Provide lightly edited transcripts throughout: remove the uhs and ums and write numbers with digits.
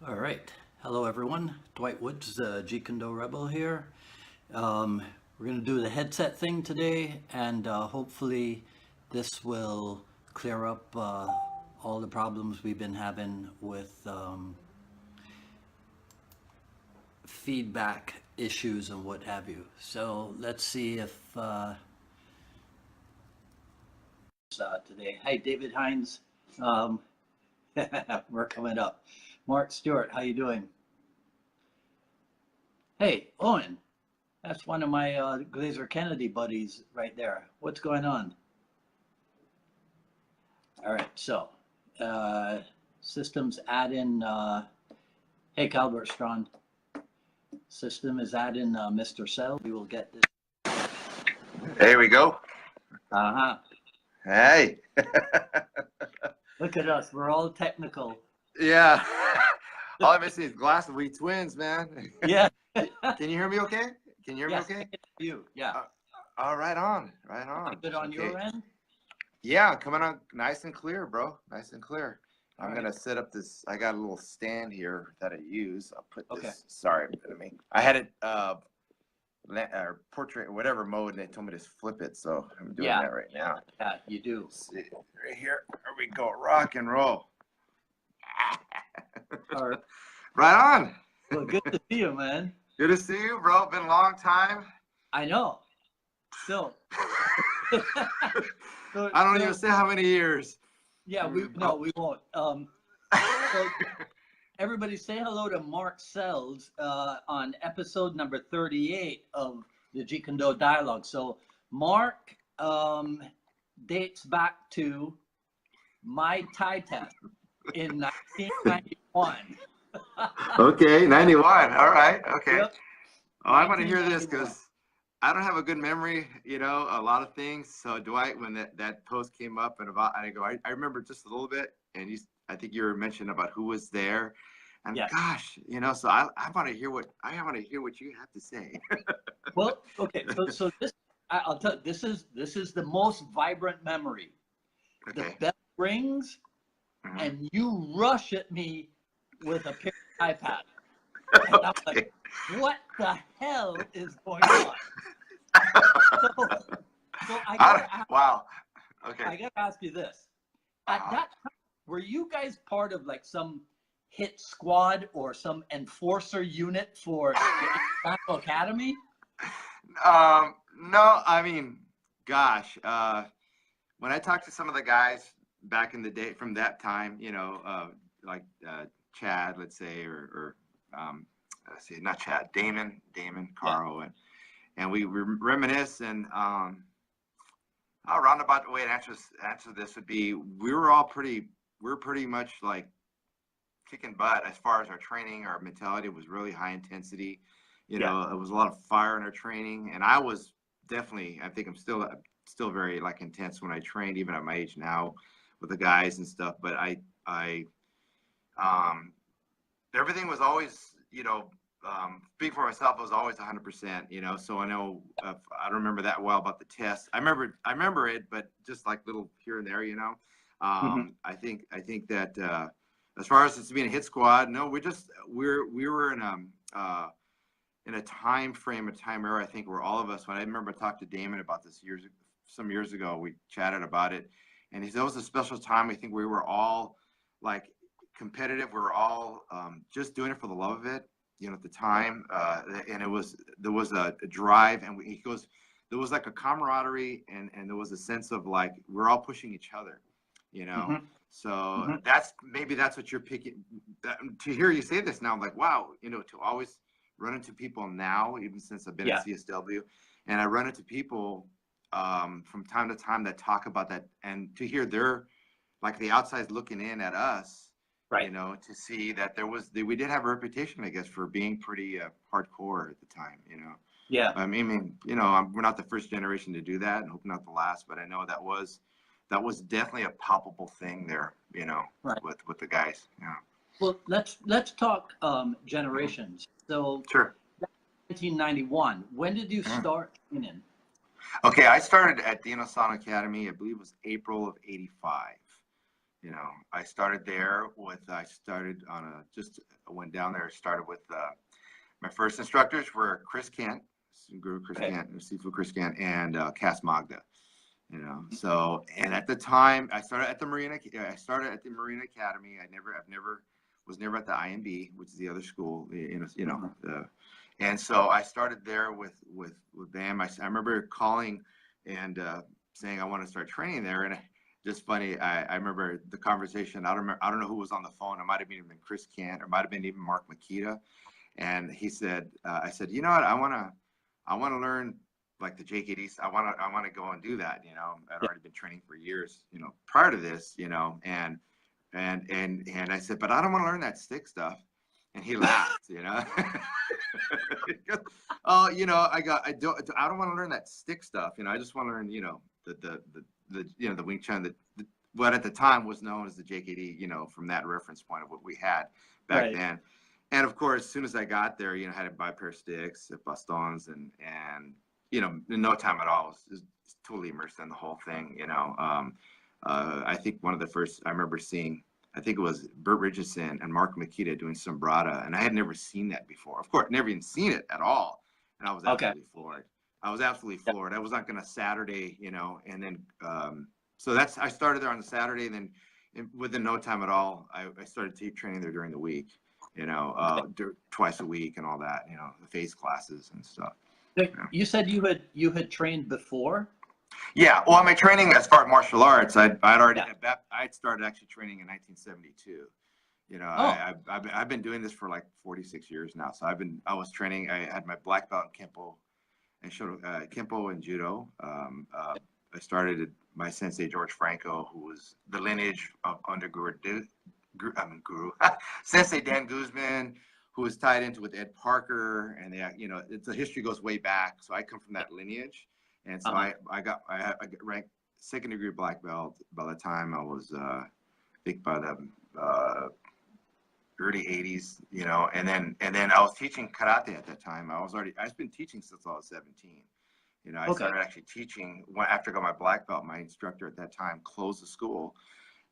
All right. Hello, everyone. Dwight Woods, G-Kondo Rebel here. We're going to do the headset thing today, and hopefully this will clear up all the problems we've been having with feedback issues and what have you. So let's see if today. Hi, David Hines. Um, we're coming up. Mark Stewart, how you doing? Hey, Owen. That's one of my Glazer Kennedy buddies right there. What's going on? All right, so uh, systems add in. Hey, Calvert Strong. System is add in Mr. Cell. We will get this. There we go. Uh huh. Hey. Look at us. We're all technical. Yeah. All I'm missing is glass. We twins, man. Yeah. Can you hear me okay? Can you hear me Yes, okay? you. Yeah. Right on. Right on. Good on Okay. your end? Yeah, coming on nice and clear, bro. Nice and clear. All I'm right. gonna set up this. I got a little stand here that I use. I'll put this. Okay. Sorry, I had it or portrait, whatever mode, and they told me to flip it, so I'm doing that right now. Yeah, you do. Let's see, right here. There we go. Rock and roll. All right. Right on. Well, good to see you, man. Good to see you, bro. Been a long time. I know. So. I don't even say how many years. Yeah, we won't. So everybody say hello to Mark Sells on episode number 38 of the G-Kondo Dialogue. So Mark dates back to my Thai test in 1991. Okay, 91. All right. Okay. Yep. Oh, I want to hear this because I don't have a good memory, a lot of things. So Dwight, when that post came up and I remember just a little bit, and I think you were mentioning about who was there, and Yes. gosh, so I want to hear what you have to say. Well, okay, so this I'll tell you, this is the most vibrant memory. Okay. The bell rings, and you rush at me with a pair of iPad. And I'm like, what the hell is going on? So I gotta ask, wow. Okay. I gotta ask you this. At that time, were you guys part of like some hit squad or some enforcer unit for the National Academy? No, I mean, gosh, when I talked to some of the guys back in the day from that time, like Chad, let's say, or let's see, not Chad, Damon, Carl, and we reminisce, and a roundabout way to answer this would be we're pretty much like kicking butt as far as our training. Our mentality was really high intensity. It was a lot of fire in our training, and I was definitely, I think I'm still very like intense when I trained, even at my age now, with the guys and stuff. But everything was always, speak for myself, it was always 100%, so I know, I don't remember that well about the test. I remember it, but just like little here and there, I think that, as far as it's being a hit squad, no, we were in a time era, I think, where all of us, when I remember I talked to Damon about this some years ago, we chatted about it, and he said it was a special time. I think we were all like competitive. We were all just doing it for the love of it, at the time, and there was a drive, and he goes, there was like a camaraderie, and there was a sense of like we're all pushing each other, So that's what you're picking. To hear you say this now, I'm like, wow, to always run into people now, even since I've been at CSW, and I run into people from time to time that talk about that, and to hear their, like, the outside looking in at us, right? To see that we did have a reputation, I guess, for being pretty hardcore at the time, Yeah. I mean, we're not the first generation to do that, and hope not the last, but I know that was definitely a palpable thing there, right. with the guys. Well, let's talk generations. So, sure. 1991. When did you start training? Okay, I started at Dino San Academy. I believe it was April of '85. You know, I started there with, I started on a, just went down there, started with, my first instructors were Chris Kent, Guru Chris Okay. Kent, Sifu Chris Kent, and Cass Magda. You know, so, and at the time I started at the Marine Academy. I've never was never at the IMB, which is the other school, and so I started there with them. I remember calling and saying I want to start training there, and just funny. I remember the conversation. I don't know who was on the phone. It might have even been Chris Kent, or might have been even Mark Makita. And he said, I said, you know what? I want to learn like the JKDs. I want to go and do that. You know, I'd already been training for years, you know, prior to this, you know, and I said, but I don't want to learn that stick stuff. And he laughed, you know. Oh, you know, I don't want to learn that stick stuff. You know, I just want to learn, you know, the you know, the Wing Chun, what at the time was known as the JKD, you know, from that reference point of what we had back then. And of course, as soon as I got there, you know, I had to buy a pair of sticks, bastons, and you know, in no time at all, I was totally immersed in the whole thing. You know, I think one of the first I remember seeing, I think it was Bert Richardson and Mark Makita doing Sombrata, and I had never seen that before. Of course, never even seen it at all, and I was absolutely floored. I was absolutely floored. I was like on a Saturday, you know, and then so I started there on the Saturday, and then within no time at all, I started training there during the week. You know, twice a week and all that, you know, the phase classes and stuff. You said you had trained before? Yeah. Well, my training as far as martial arts, I'd started actually training in 1972. You know, I've been doing this for like 46 years now. So I was training. I had my black belt in Kempo and Kempo and Judo. I started my sensei George Franco, who was the lineage of under Guru Sensei Dan Guzman, who was tied into with Ed Parker, and you know, the history goes way back. So I come from that lineage, and so I got ranked second degree black belt by the time I was I think by the early 80s, you know, and then I was teaching karate at that time. I've been teaching since I was 17. You know, I started actually teaching after I got my black belt. My instructor at that time closed the school.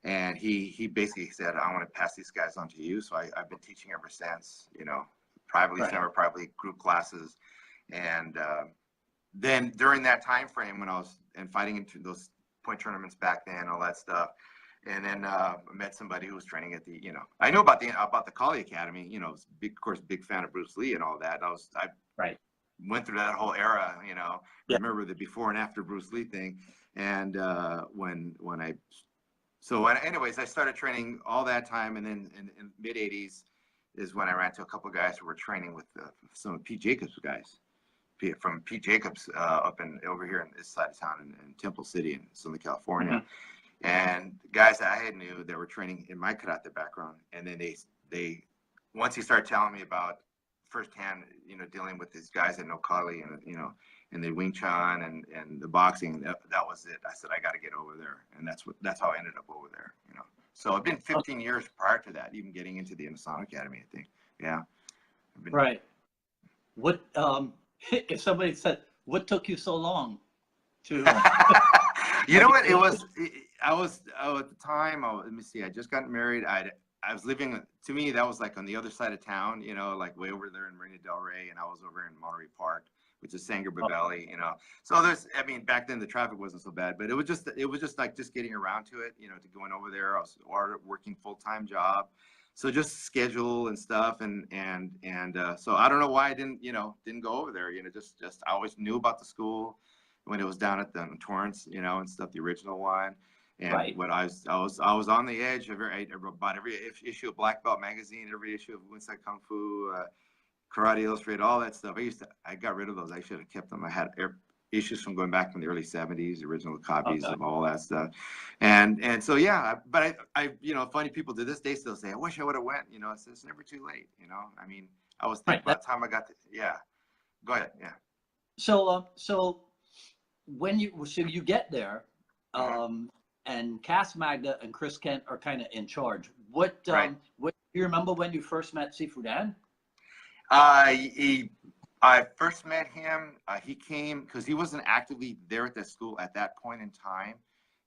And he basically said, I want to pass these guys on to you. So I've been teaching ever since, you know, privately, semi-privately, group classes. And then during that time frame when I was fighting into those point tournaments back then, all that stuff. And then I met somebody who was training at the, you know, I knew about the Kali Academy, you know, big fan of Bruce Lee and all that. I went through that whole era, you know, remember the before and after Bruce Lee thing. And anyways, I started training all that time, and then in mid 80s is when I ran to a couple of guys who were training with some of Pete Jacobs guys, from Pete Jacobs over here in this side of town in Temple City in Southern California, and guys that I had knew that were training in my karate background, and then they once he started telling me about firsthand, you know, dealing with these guys that know Kali and you know. And the Wing Chun and the boxing, that was it. I said, I got to get over there. And that's how I ended up over there, you know. So it's been 15 years prior to that, even getting into the Inosan Academy, I think. Yeah. Right. What, if somebody said, what took you so long to? You know what? I was at the time, let me see, I just got married. I was living, to me, that was like on the other side of town, you know, like way over there in Marina Del Rey. And I was over in Monterey Park, which is Sangerbe Valley, you know. So back then the traffic wasn't so bad, but it was just like just getting around to it, you know, to going over there. I was working full-time job. So just schedule and stuff. And so I don't know why I didn't go over there, you know, just I always knew about the school when it was down at the Torrance, you know, and stuff, the original one. And when I was on the edge of about every issue of Black Belt magazine, every issue of Winside Kung Fu, Karate Illustrated, all that stuff. I got rid of those. I should have kept them. I had issues from going back from the early 70s, original copies of all that stuff. And so, yeah, but I you know, funny people to this day still say, I wish I would have went, you know, it's never too late, you know. I mean, I was thinking by the time I got to, go ahead. Yeah. So when you get there, and Cass Magda and Chris Kent are kind of in charge. What do you remember when you first met Sifu Dan? I first met him. He came because he wasn't actively there at that school at that point in time.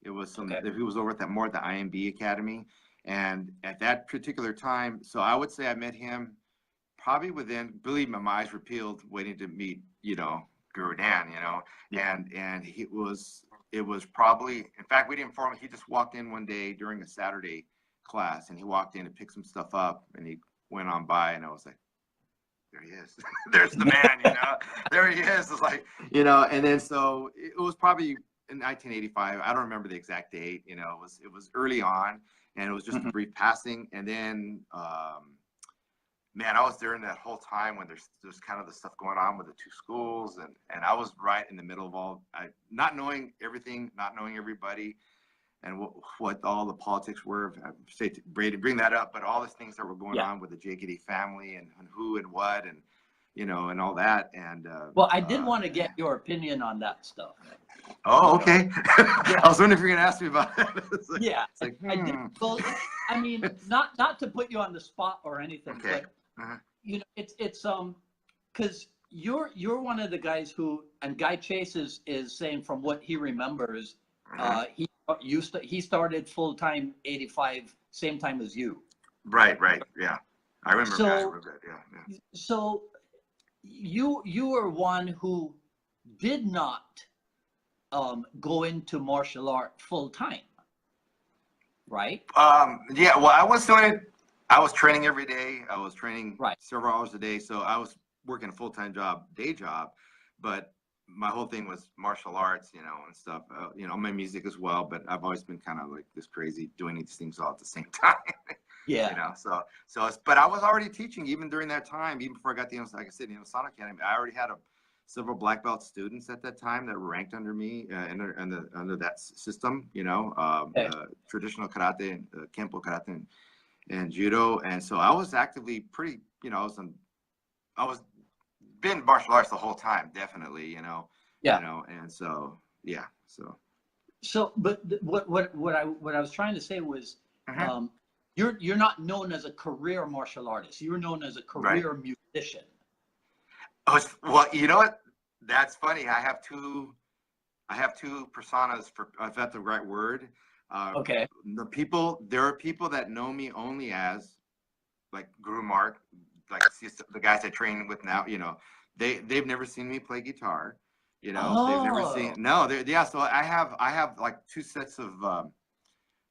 It was some, Okay. he was over at that more at the IMB Academy. And at that particular time, so I would say I met him probably within, believe me, my eyes were peeled waiting to meet, Guru Dan, and it was probably, in fact, we didn't form, he just walked in one day during a Saturday class, and he walked in and picked some stuff up, and he went on by, and I was like, there he is. There's the man, there he is. It's like, and then so it was probably in 1985. I don't remember the exact date, it was early on, and it was just a brief passing. And then, man, I was during that whole time when there's kind of the stuff going on with the two schools, and I was right in the middle of not knowing everything, not knowing everybody, and what all the politics were. I say to Brady, bring that up, but all these things that were going on with the JKD family and who and what, and and all that. And well, I did want to get your opinion on that stuff. oh, okay. I was wondering if you're gonna ask me about that. Yeah, it's like, I did. Well, I mean, not to put you on the spot or anything, okay. but it's because you're one of the guys who, and Guy Chase is saying from what he remembers, he started full time 85, same time as you. Right, yeah. I remember So, that. Yeah. So you were one who did not go into martial art full time, right? Yeah, well, I was doing it. I was training every day. I was training several hours a day. So I was working a full-time day job, but my whole thing was martial arts, and stuff, my music as well. But I've always been kind of like this crazy doing these things all at the same time. Yeah. But I was already teaching even during that time, even before I got the, like I said, Sonic Academy. I already had several black belt students at that time that were ranked under me under that system, traditional karate and Kempo karate and judo. And so I was actively pretty, I was been martial arts the whole time, definitely, and so, yeah. So, but what I was trying to say was, you're not known as a career martial artist. You're known as a career musician. Well, you know what? That's funny. I have two personas, for if that's the right word. Okay. There are people that know me only as like Guru Mark, like the guys I train with now. They've never seen me play guitar. They've never seen. No, So I have like two sets of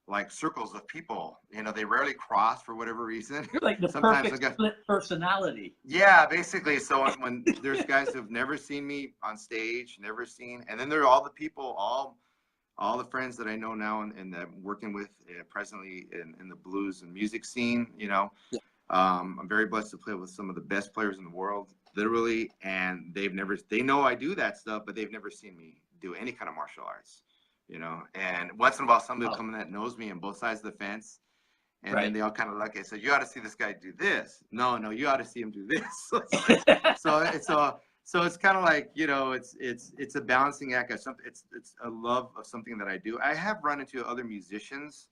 like circles of people. They rarely cross for whatever reason. You're like the Sometimes perfect split personality. Yeah, basically. So when there's guys who've never seen me on stage, and then there are all the people, all the friends that I know now and that I'm working with presently in the blues and music scene. I'm very blessed to play with some of the best players in the world, literally, and they know I do that stuff, but they've never seen me do any kind of martial arts. And once in a while somebody will come in that knows me on both sides of the fence, and then they all kind of look and say, you ought to see this guy do this. No, you ought to see him do this. So it's kind of like, it's a balancing act. It's a love of something that I do. I have run into other musicians.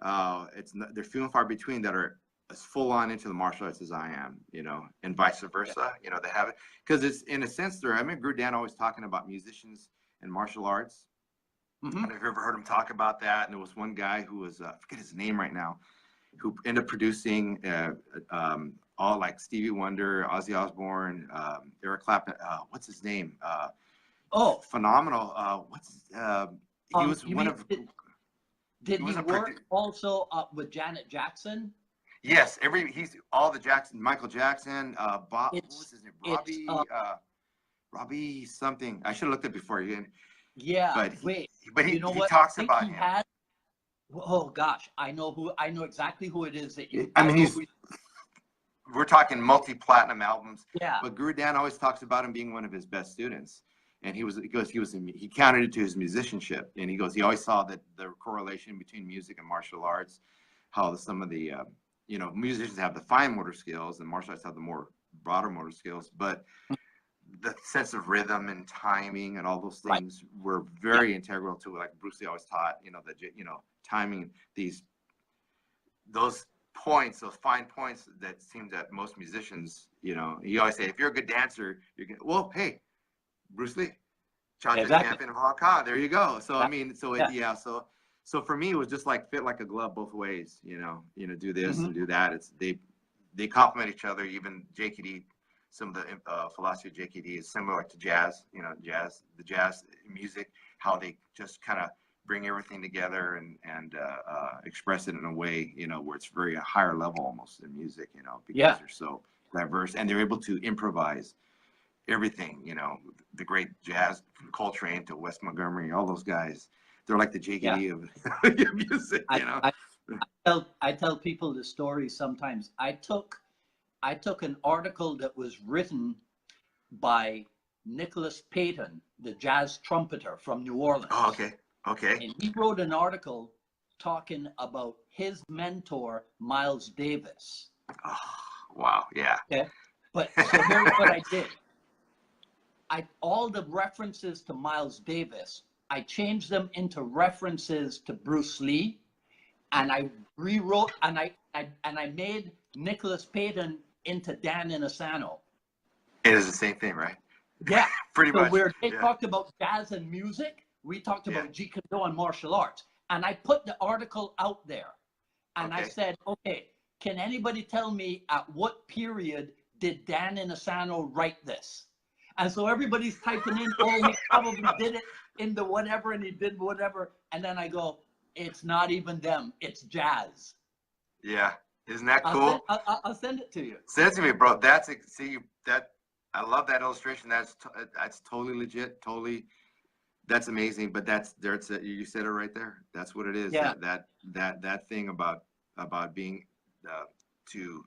They're few and far between that are as full on into the martial arts as I am, and vice versa. They have it because it's in a sense I remember Guru Dan always talking about musicians and martial arts. I don't know if you've ever heard him talk about that. And there was one guy who was, I forget his name right now, who ended up producing all like Stevie Wonder, Ozzy Osbourne, Eric Clapton. What's his name? Phenomenal. He was one of. Did he work also with Janet Jackson? Yes, he's all the Jackson, Michael Jackson, Bob. What was his name? Robbie something. I should have looked at it before you. Yeah, but he talks about him. Oh gosh, I know exactly who it is that you. We're talking multi-platinum albums. Yeah. But Guru Dan always talks about him being one of his best students, and he counted it to his musicianship, and he always saw that the correlation between music and martial arts, how some of the musicians have the fine motor skills and martial arts have the more broader motor skills, but the sense of rhythm and timing and all those things were very integral to it. Like Bruce Lee always taught, timing those points, those fine points that seem that most musicians, he always say, if you're a good dancer, well, hey, Bruce Lee, cha-cha Exactly. champion of Hong Kong. There you go. So I That- mean, so yeah. yeah, so for me, it was just like fit like a glove both ways. Do this Mhm. and do that. They complement each other. Even JKD, some of the philosophy of JKD is similar to jazz. The jazz music, how they just kind of bring everything together and express it in a way, where it's very a higher level almost in music, because Yeah. they're so diverse and they're able to improvise everything, the great jazz from Coltrane to Wes Montgomery, all those guys, they're like the Yeah. JKD of music, I tell people the story sometimes. I took an article that was written by Nicholas Payton, the jazz trumpeter from New Orleans. Oh, okay. And he wrote an article talking about his mentor, Miles Davis. Oh, wow. Yeah. Okay. But so here's what I did. All the references to Miles Davis, I changed them into references to Bruce Lee, and I rewrote and I made Nicholas Payton into Dan Inosanto. It is the same thing, right? Yeah. Pretty So much. where they talked about jazz and music, we talked about Jeet Kune Do and martial arts. And I put the article out there. And I said, okay, can anybody tell me at what period did Dan Inosanto write this? And so everybody's typing in, oh, he probably did it in the whatever, and he did whatever. And then I go, it's not even them, it's jazz. Yeah. Isn't that cool? I'll send it to you. Send it to me, bro. I love that illustration. That's totally legit. Totally, that's amazing. But you said it right there. That's what it is. Yeah. That thing about being to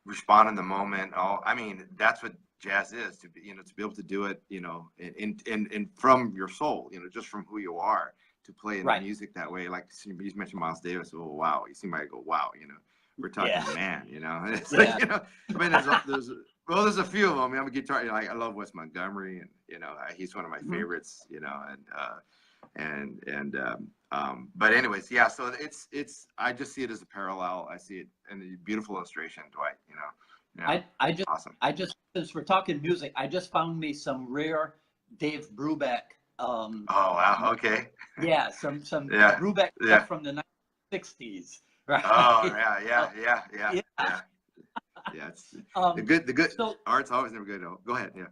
respond in the moment. Oh, I mean, that's what jazz is, to be able to do it, in from your soul, just from who you are, to play in the music that way. Like you mentioned Miles Davis. Oh wow, you seem like go wow, we're talking man, It's like, I mean, there's a few of them. I mean, I'm a guitar. I love Wes Montgomery, and he's one of my favorites. But anyways, yeah. So it's I just see it as a parallel. I see it in a beautiful illustration, Dwight. Awesome. Since we're talking music, I just found me some rare Dave Brubeck. Oh wow. Okay. Yeah, some Brubeck stuff from the 1960s. Right. Oh yeah. It's the good art's always never good. Go ahead. Yeah.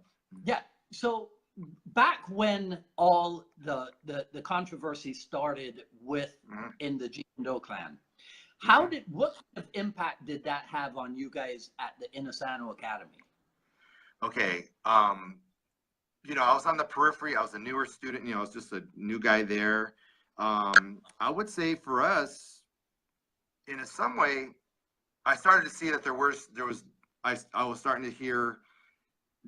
Yeah. So back when all the controversy started in the Jeet Kune Do clan, what kind of impact did that have on you guys at the Inosanto Academy? Okay. I was on the periphery. I was a newer student. I was just a new guy there. I would say for us, in some way, I started to see that I was starting to hear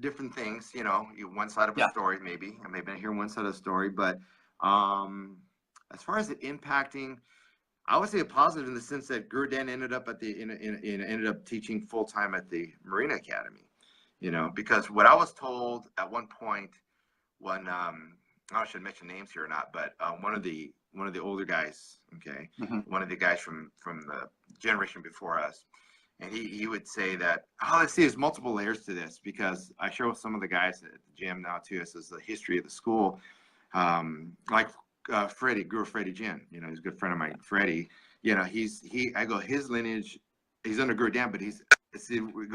different things, one side of a story, maybe. I may have been hearing one side of the story, but as far as it impacting, I would say a positive in the sense that Gurden ended up ended up teaching full time at the Marina Academy, because what I was told at one point when I should mention names here or not, but one of the older guys, one of the guys from the generation before us, and he would say that, let's see, there's multiple layers to this, because I share with some of the guys at the gym now too. This is the history of the school, like Guru Freddie Jin, he's a good friend of mine. Freddie, I go, his lineage, he's under Gurden, but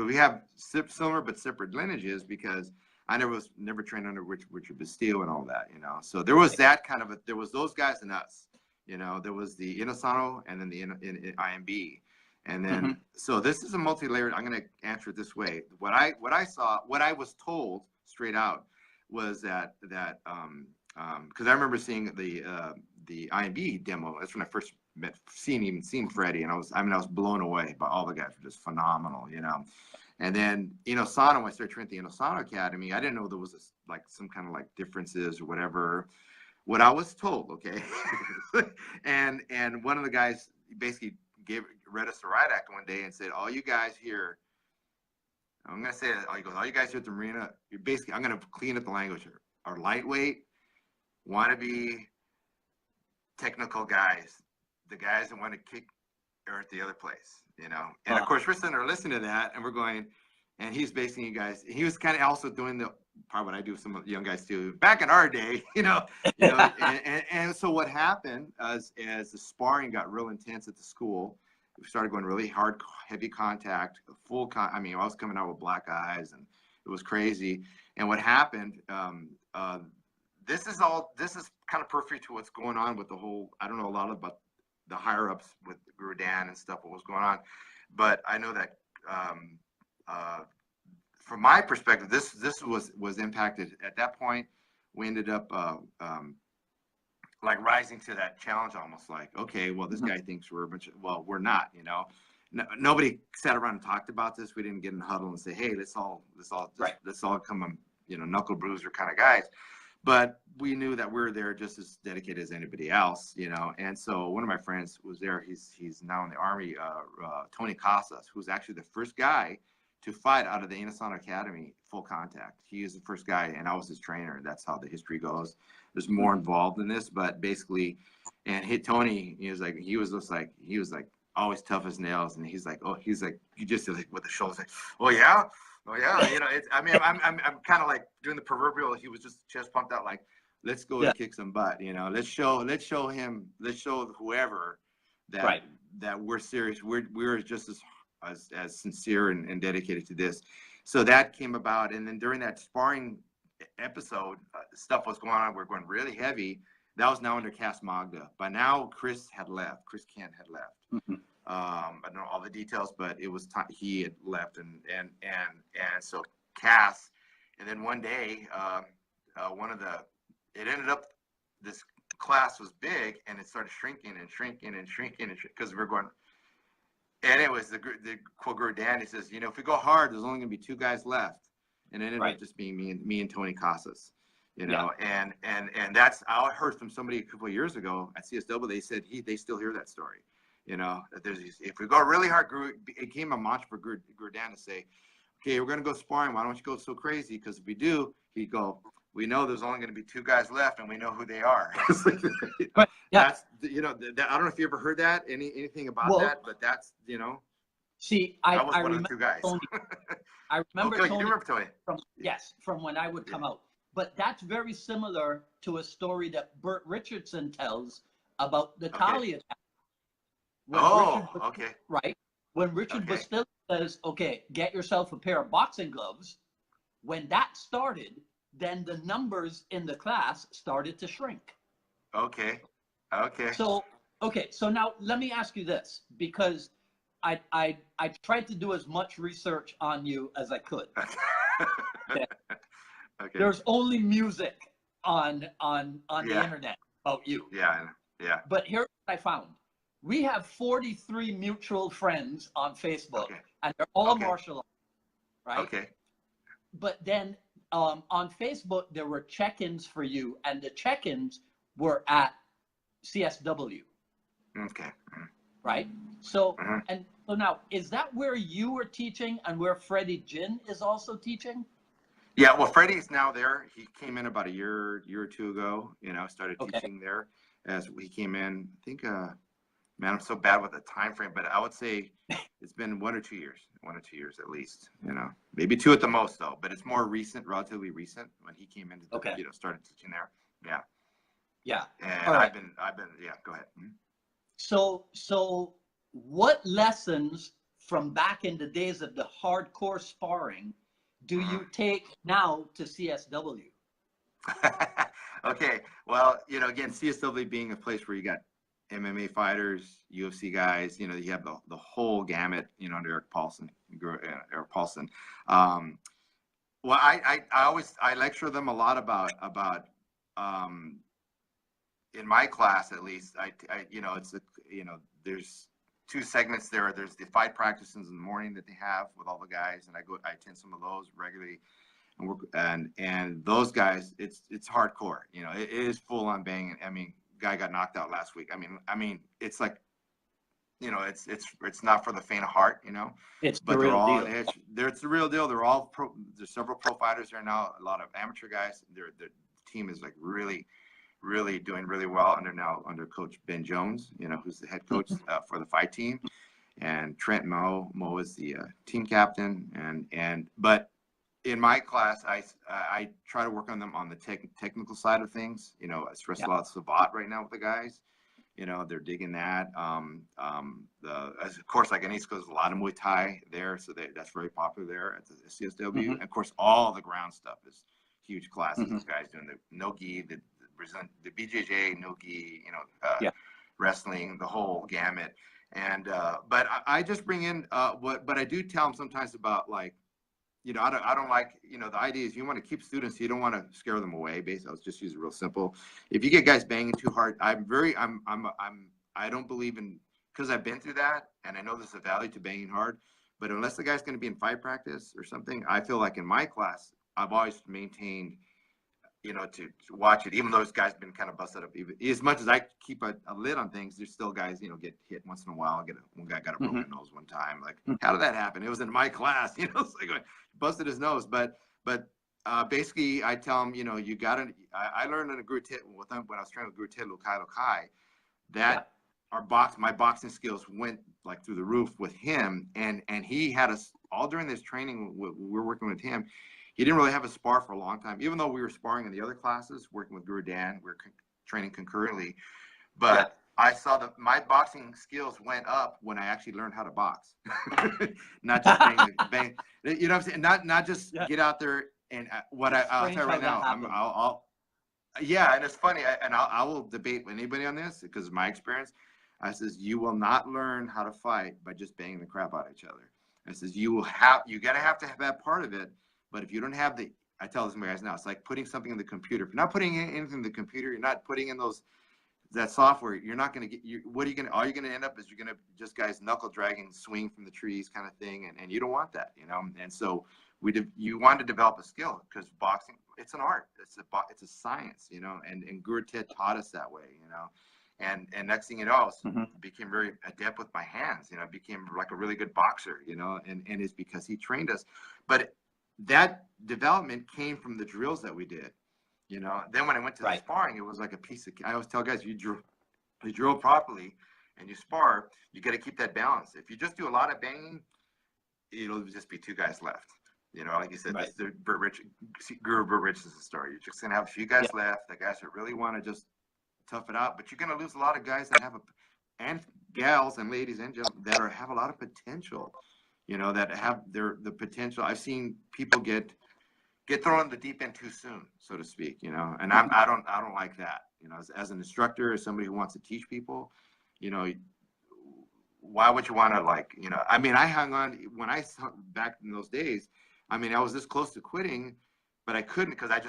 we have similar but separate lineages, because I never trained under Richard Bastille and all that, So there was that kind of there was those guys and us, there was the Inosanto and then the IMB. And then, so this is a multi-layered, I'm going to answer it this way. What I saw, what I was told straight out was that, because I remember seeing the IMB demo. That's when I first seen Freddie, and I was blown away by all the guys. Were just phenomenal, And then Inosanto, when I started training at the Inosanto Academy, I didn't know there was some kind of differences or whatever. What I was told, okay, and one of the guys basically read us the riot act one day and said, all you guys here, I'm gonna say it, all you guys here at the Marina, I'm gonna clean up the language here, are lightweight, wannabe technical guys, the guys that want to kick Earth the other place, and of course we're sitting there listening to that, and we're going, and he's basically, you guys, he was kind of also doing probably what I do, some of the young guys do back in our day, and so what happened as the sparring got real intense at the school, we started going really hard, heavy contact, I mean, I was coming out with black eyes, and it was crazy. And what happened, this is kind of perfect to what's going on with the whole, I don't know a lot about the higher ups with Guru Dan and stuff, what was going on, but I know that from my perspective, this was impacted at that point. We ended up like rising to that challenge, almost like, okay, well, this guy thinks we're a bunch of, well, we're not, nobody sat around and talked about this. We didn't get in a huddle and say, hey, let's all come, knuckle bruiser kind of guys. But we knew that we were there just as dedicated as anybody else, And so one of my friends was there. He's now in the Army, Tony Casas, who's actually the first guy to fight out of the Inosanto Academy full contact. He is the first guy, and I was his trainer. That's how the history goes. There's more involved in this, but basically, and Tony, he was always tough as nails, and he's like, you just like with the shoulders, like, oh yeah, I'm kind of like doing the proverbial. He was just chest pumped out, like, let's go and kick some butt, Let's show whoever that we're serious. We're just as sincere and dedicated to this. So that came about, and then during that sparring episode, stuff was going on. We're going really heavy. That was now under Cass Magda. By now, Chris Kent had left. I don't know all the details, but it was time he had left, and so Cass, and then one day, it ended up, this class was big, and it started shrinking because we're going. And it was the quote Guru Dan. He says, if we go hard, there's only going to be 2 guys left, and it ended up just being me and Tony Casas, and that's, I heard from somebody a couple of years ago at CSW. They said they still hear that story, that there's these, if we go really hard, it became a mantra for Guru Dan to say, okay, we're going to go sparring. Why don't you go so crazy? Because if we do, he'd go, we know there's only going to be 2 guys left, and we know who they are. That's, I don't know if you ever heard that, anything about that, but that's, See, I remember one of the 2 guys. Tony. I remember okay, Tony, you remember Tony? from when I would come out. But that's very similar to a story that Bert Richardson tells about the Talia attack. Okay. Right? When Richard Basile says, okay, get yourself a pair of boxing gloves, when that started, then the numbers in the class started to shrink. Okay. So now let me ask you this, because I tried to do as much research on you as I could. Okay. There's only music on the internet about you. Yeah. But here's what I found. We have 43 mutual friends on Facebook, and they're all martial arts, right? Okay. But then on Facebook, there were check-ins for you, and the check-ins were at CSW. Okay. Right? So, and so now, is that where you were teaching and where Freddie Jin is also teaching? Yeah, well, Freddie's now there. He came in about a year or 2 ago, started teaching there as he came in. I think, man, I'm so bad with the time frame, but I would say it's been 1 or 2 years, at least, maybe 2 at the most though, but it's more recent, relatively recent, when he came into started teaching there. Yeah. And I've been, go ahead. So what lessons from back in the days of the hardcore sparring do you take now to CSW? Okay. Well, again, CSW being a place where you got MMA fighters, UFC guys, you have the whole gamut, under Eric Paulson. Well, I lecture them a lot about in my class, at least, there's 2 segments there. There's the fight practices in the morning that they have with all the guys, and I attend some of those regularly, and those guys, it's hardcore. It is full on banging. I mean, guy got knocked out last week. I mean, it's like, it's not for the faint of heart. It's but the they're all real deal. It's the real deal. They're all pro. There's several pro fighters there now. A lot of amateur guys. The team is like really doing really well under Coach Ben Jones, who's the head coach for the fight team, and Trent Mo is the team captain, but in my class, I try to work on them on the technical side of things. You know, I stress a lot of Savate right now with the guys. You know, they're digging that. Of course, like in East Coast, a lot of Muay Thai there, so that's very popular there at the CSW. And of course, all the ground stuff is huge classes. These guys doing the no gi, the BJJ, no gi, you know, wrestling, the whole gamut. And but I just bring in but I do tell them sometimes about, like, you know, I don't like, you know, the idea is you want to keep students, you don't want to scare them away. Basically, I'll just use it real simple. If you get guys banging too hard, I don't believe in, because I've been through that and I know there's a value to banging hard, but unless the guy's going to be in fight practice or something, I feel like in my class, I've always maintained, you know, to watch it, even though this guy's been kind of busted up. Even as much as I keep a lid on things, there's still guys, you know, get hit once in a while. One guy got a broken nose one time. Like, how did that happen? It was in my class, you know. It's like, busted his nose. But basically, I tell him, you know, you got to. I learned in a Guru Tet with him when I was training with Guru Tet Lokai that my boxing skills went like through the roof with him, and he had us all during this training. We're working with him. He didn't really have a spar for a long time, even though we were sparring in the other classes, working with Guru Dan. We were training concurrently. But I saw that my boxing skills went up when I actually learned how to box. Not just bang. You know what I'm saying? Not just get out there and I'll tell you right now. And it's funny. I will debate with anybody on this because of my experience. I says, you will not learn how to fight by just banging the crap out of each other. I says, you gotta have to have that part of it. But if you don't have I tell this to my guys now, it's like putting something in the computer. If you're not putting anything in the computer, you're not putting in that software, you're not going to get, all you're going to end up is you're going to just guys knuckle dragging, swing from the trees kind of thing. And you don't want that, you know? And so you want to develop a skill because boxing, it's an art. It's a science, you know, and Guru Tet taught us that way, you know? And next thing you know, I became very adept with my hands, you know, became like a really good boxer, you know, and it's because he trained us. But that development came from the drills that we did, you know. Then when I went to the sparring, it was like a piece of, I always tell guys, you drill properly and you spar, you got to keep that balance. If you just do a lot of banging, it'll just be two guys left, you know. Like you said, this is Guru Burt Richardson's story. You're just gonna have a few guys left, the guys that really want to just tough it out, but you're gonna lose a lot of guys that have and gals and ladies and gentlemen that have a lot of potential, you know, that have the potential. I've seen people get thrown in the deep end too soon, so to speak, you know, and I don't like that, you know, as an instructor, as somebody who wants to teach people, you know, why would you want to, like, you know, I mean, I hung on when back in those days, I mean, I was this close to quitting, but I couldn't because I'm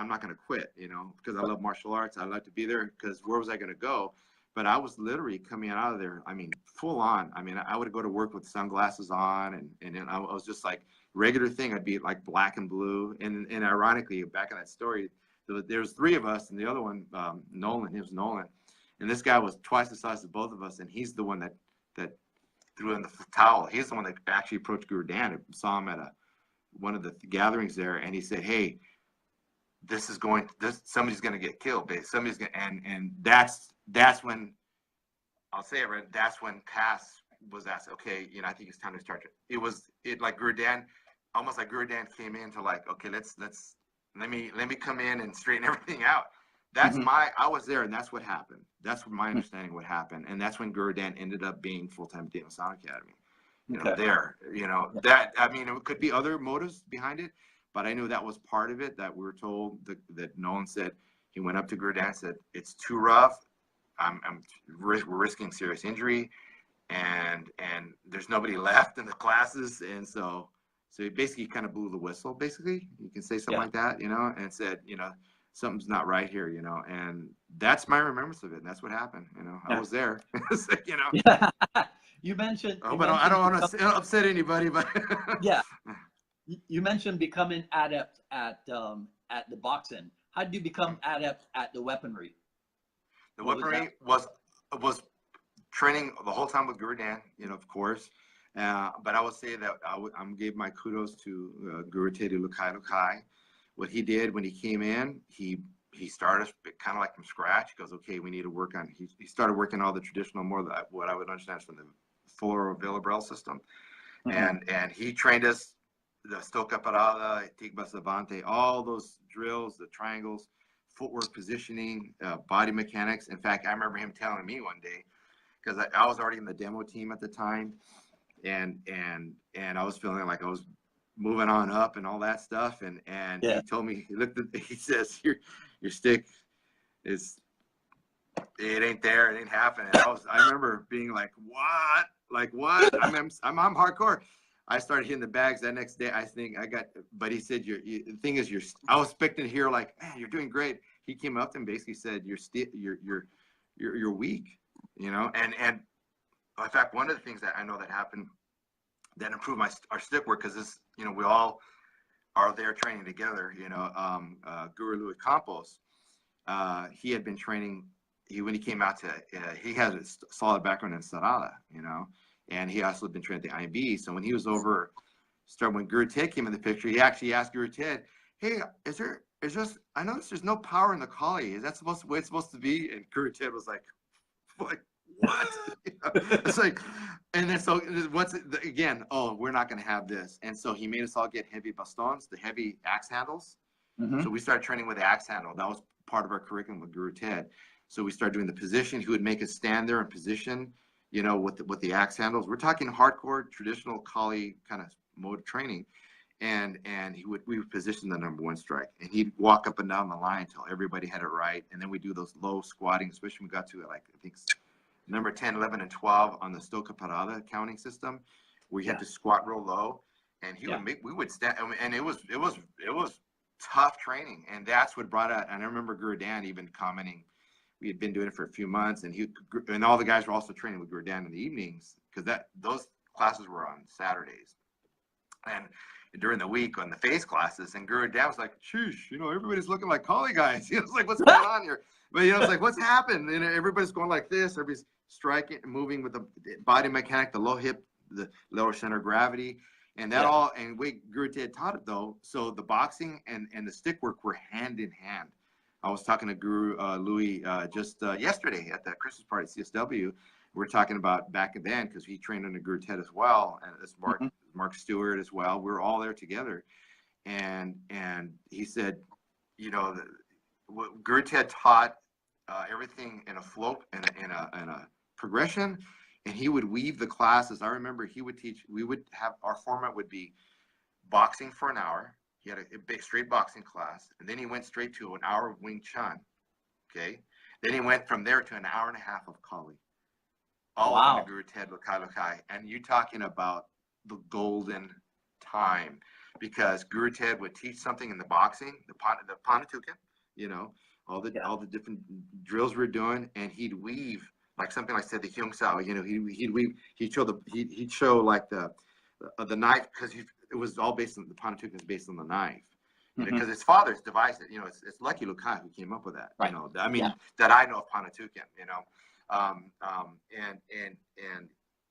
not going to quit, you know, because I love martial arts. I love to be there because where was I going to go? But I was literally coming out of there, I mean, full on. I mean, I would go to work with sunglasses on, and then I was just like, regular thing. I'd be like black and blue. And ironically, back in that story, there was three of us, and the other one, Nolan, he was Nolan. And this guy was twice the size of both of us, and he's the one that threw in the towel. He's the one that actually approached Guru Dan and saw him at one of the gatherings there, and he said, hey, somebody's going to get killed, babe. Somebody's going to, and that's when, I'll say it right, that's when Cass was asked, okay, you know, I think it's time to start. It like Guru Dan, almost like Guru Dan came in to like, okay, let me come in and straighten everything out. That's I was there, and that's what happened. That's my understanding what happened. And that's when Guru Dan ended up being full-time at Dayton Sound Academy. You know, that, I mean, it could be other motives behind it, but I knew that was part of it, that we were told that Nolan said, he went up to Guru Dan and said, it's too rough. We're risking serious injury, and there's nobody left in the classes. And so he basically kind of blew the whistle, basically. You can say something like that, you know, and said, you know, something's not right here, you know, and that's my remembrance of it. And that's what happened. You know, I was there, so, you know. You mentioned. But I don't want to upset anybody, but you mentioned becoming adept at the boxing. How did you become adept at the weaponry? The weaponry was training the whole time with Guru Dan, you know, of course. But I would say that I gave my kudos to Guru Teti Lokai. What he did when he came in, he started kind of like from scratch. He goes, okay, we need to work on. He started working all the traditional, what I would understand from the Fuller Villa system, and he trained us the Stoka Parada, Tigbas Levante, all those drills, the triangles, footwork positioning, body mechanics. In fact, I remember him telling me one day, because I was already in the demo team at the time, and I was feeling like I was moving on up and all that stuff. And Yeah. he told me, he says, your stick is, it ain't there, it ain't happening. I remember being like, what? Like what? I'm hardcore. I started hitting the bags that next day. I think I got, but he said, the thing is, I was expecting to hear like, man, you're doing great. He came up and basically said, you're weak, you know? And in fact, one of the things that I know that happened that improved our stick work, because this, you know, we all are there training together, you know, Guru Louis Campos, he had been training, when he came out to, he has a solid background in Sarada, you know, and he also had been trained at the IB. So when he was over, when Guru Ted came in the picture, he actually asked Guru Ted, hey, I noticed there's no power in the collie. Is that the way it's supposed to be? And Guru Ted was like, what? You know, it's like, and then so again, oh, we're not going to have this. And so he made us all get heavy bastons, the heavy axe handles. So we started training with the axe handle. That was part of our curriculum with Guru Ted. So we started doing the position. He would make us stand there and position, you know, with the axe handles. We're talking hardcore, traditional collie kind of mode of training. And we would position the number one strike. And he'd walk up and down the line until everybody had it right. And then we do those low squatting, especially when we got to, like, I think number 10, 11, and 12 on the Stoka Parada counting system, where you had to squat real low. And we would stand, and it was tough training. And that's what brought out, and I remember Guru Dan even commenting, we had been doing it for a few months, and all the guys were also training with Guru Dan in the evenings, because those classes were on Saturdays. And during the week on the face classes, and Guru Dan was like, sheesh, you know, everybody's looking like collie guys. He was like, what's going on here? But, you know, it's like, what's happened? And everybody's going like this. Everybody's striking and moving with the body mechanic, the low hip, the lower center of gravity. And that all, and Guru Ted taught it though. So the boxing and the stick work were hand in hand. I was talking to Guru Louis just yesterday at the Christmas party at CSW. We're talking about back then, because he trained under Guru Ted as well, and this Mark Stewart as well. We were all there together, and he said, you know, Guru Ted taught everything in a flow, in a progression, and he would weave the classes. I remember he would teach. We would have, our format would be boxing for an hour. He had a big straight boxing class, and then he went straight to an hour of Wing Chun. Okay, then he went from there to an hour and a half of collie. All under Guru Ted Lokai. And you're talking about the golden time, because Guru Ted would teach something in the boxing, the Panatukan, you know, all the different drills we're doing, and he'd weave like something like, said, the Hyung Sao, you know, he'd show like the knife, because it was all based on, the Panatukan is based on the knife. Because his father's devised it, you know, it's Lucky Lukai who came up with that, you know, I mean, that I know of Panatukan, you know.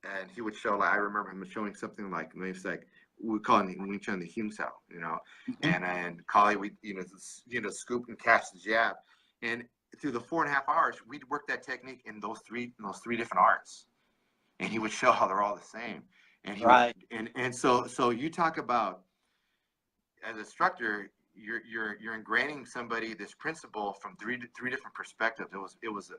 And he would show, like, I remember him showing something like, it's like, we call it in Wing Chun the Hyung Sao, you know, and collie, we, you know, scoop and catch the jab, and through the 4.5 hours, we'd work that technique in those three different arts, and he would show how they're all the same, and he would, and so you talk about, as an instructor, you're ingraining somebody this principle from three different perspectives. It was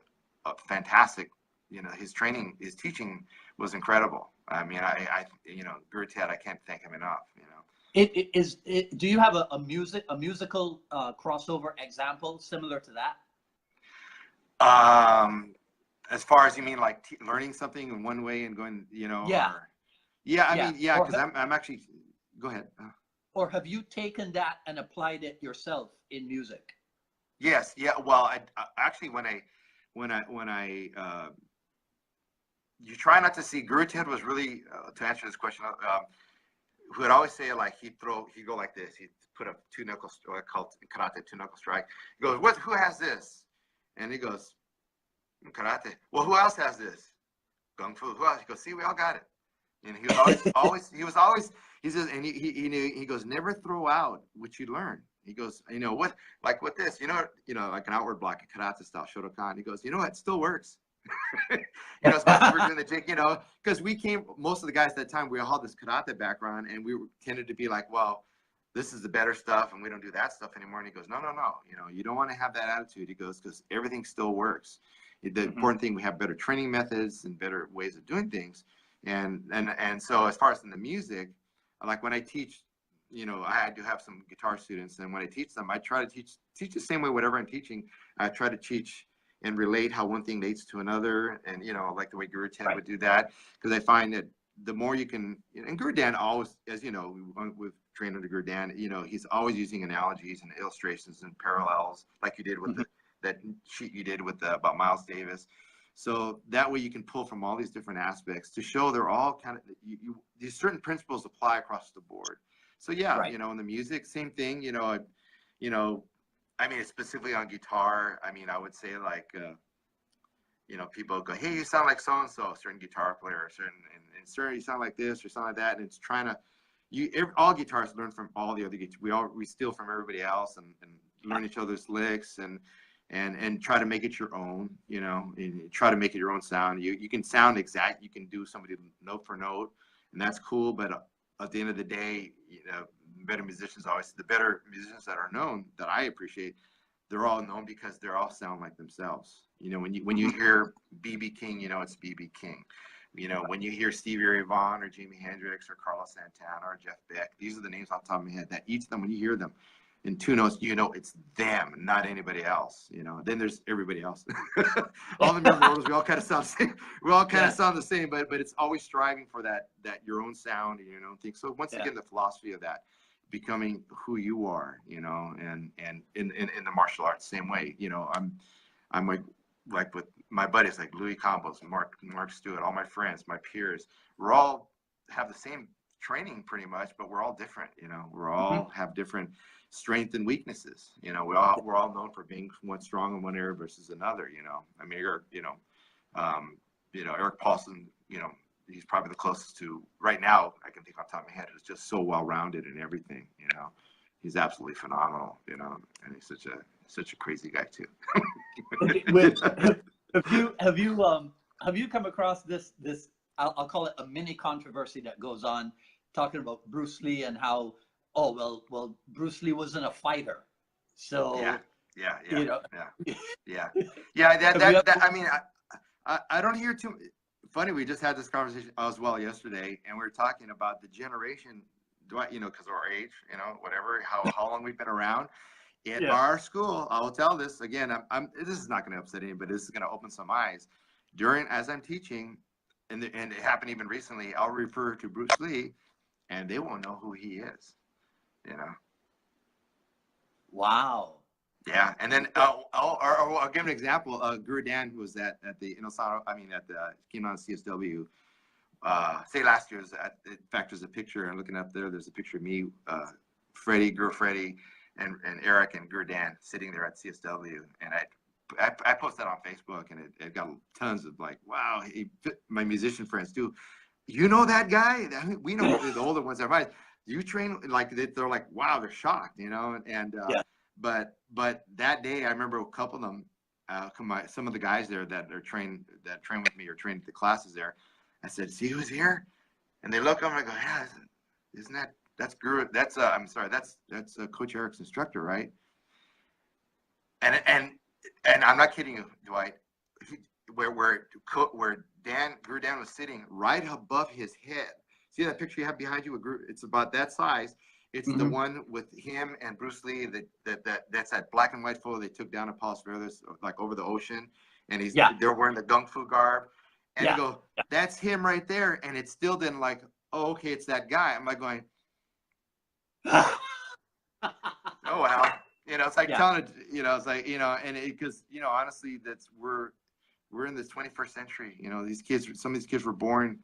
a fantastic, you know, his teaching was incredible. I mean, I you know, Guru Ted, I can't thank him enough, you know. Do you have a musical crossover example similar to that? As far as, you mean, like learning something in one way and going, you know? I mean, because I'm actually, go ahead. Or have you taken that and applied it yourself in music? Yes. Yeah. Well, I actually, when I you try not to see, Guru Ted was really, to answer this question, who would always say, like, he'd go like this. He'd put up what I call karate, 2-knuckle strike. He goes, who has this? And he goes, karate. Well, who else has this? Kung Fu. Who else? He goes, see, we all got it. And he was always, he says, and he goes, never throw out what you learn. He goes, you know what, like with this, you know, like an outward block, a karate style, Shotokan. He goes, you know what, it still works. You know, especially if we're doing the jig, you know, because most of the guys at that time, we all had this karate background, and tended to be like, well, this is the better stuff, and we don't do that stuff anymore. And he goes, no, no, no, you know, you don't want to have that attitude. He goes, because everything still works. The important thing, we have better training methods and better ways of doing things. And so as far as in the music, like when I teach, you know, I do have some guitar students, and when I teach them, I try to teach the same way. Whatever I'm teaching, I try to teach and relate how one thing leads to another, and you know, like the way Guru Dan would do that, because I find that the more you can, and Guru Dan always, as you know, we've trained under Guru Dan, you know, he's always using analogies and illustrations and parallels, like you did with that sheet you did with about Miles Davis. So that way you can pull from all these different aspects to show they're all kind of, these certain principles apply across the board. So yeah, you know, in the music, same thing, you know, I mean, specifically on guitar, I mean, I would say like, you know, people go, hey, you sound like so-and-so, certain guitar player, and sir, you sound like this or something like that. And it's trying to, all guitarists learn from all the other guitars. We steal from everybody else and learn each other's licks and try to make it your own, you know, and try to make it your own sound. You can sound exact, you can do somebody note for note, and that's cool. But at the end of the day, you know, the better musicians that are known, that I appreciate, they're all known because they all sound like themselves. You know, when you hear B.B. King, you know it's B.B. King. You know, when you hear Stevie Ray Vaughan or Jimi Hendrix or Carlos Santana or Jeff Beck, these are the names off the top of my head that each of them, when you hear them in two notes, you know it's them, not anybody else. You know, then there's everybody else. All the member orders, we all kind of sound the same. We all kind of sound the same, but it's always striving for that your own sound and your own thing. So once again, the philosophy of that, becoming who you are, you know, and in the martial arts, same way. You know, I'm like with my buddies like Louis Campos, Mark Stewart, all my friends, my peers, we're all have the same training pretty much, but we're all different. You know, we're all have different strengths and weaknesses. You know, we're all known for being one strong in one area versus another. You know, I mean, Eric Paulson, you know, he's probably the closest to right now I can think off the top of my head, is just so well-rounded in everything. You know, he's absolutely phenomenal, you know, and he's such a crazy guy too. Have you come across this I'll call it a mini controversy that goes on, talking about Bruce Lee and how, oh well Bruce Lee wasn't a fighter, so you know, that I mean, I don't hear too. Funny, we just had this conversation as well yesterday, and we were talking about the generation, you know, because of our age, you know, whatever, how long we've been around. In our school, I will tell this again. This is not going to upset anybody. This is going to open some eyes. As I'm teaching, and it happened even recently, I'll refer to Bruce Lee, and they won't know who he is. You know. Wow. Yeah, and then I'll give an example. Guru Dan, who was at the came on CSW. Say last year, in fact, there's a picture. I'm looking up there. There's a picture of me, Guru Freddie, and Eric and Guru Dan sitting there at CSW, and I posted that on Facebook, and it got tons of like, wow, my musician friends too. You know that guy? We know the older ones are right. You train like they're like, wow, they're shocked, you know, and. But that day, I remember a couple of them, some of the guys there that train with me or trained at the classes there. I said, "See who's here?" And they look over and I go, "Yeah, isn't that's Guru? That's that's Coach Eric's instructor, right?" And I'm not kidding you, Dwight. Where Guru Dan was sitting right above his head. See that picture you have behind you? It's about that size. It's the one with him and Bruce Lee that's that black and white photo they took down at Palos Verdes, like over the ocean, and they're wearing the Kung Fu garb, and they go, that's him right there, and it still didn't like, oh, okay, it's that guy. I'm like going, oh wow, you know, it's like telling it, you know, it's like, you know, and because you know, honestly, we're in this 21st century, you know, some of these kids were born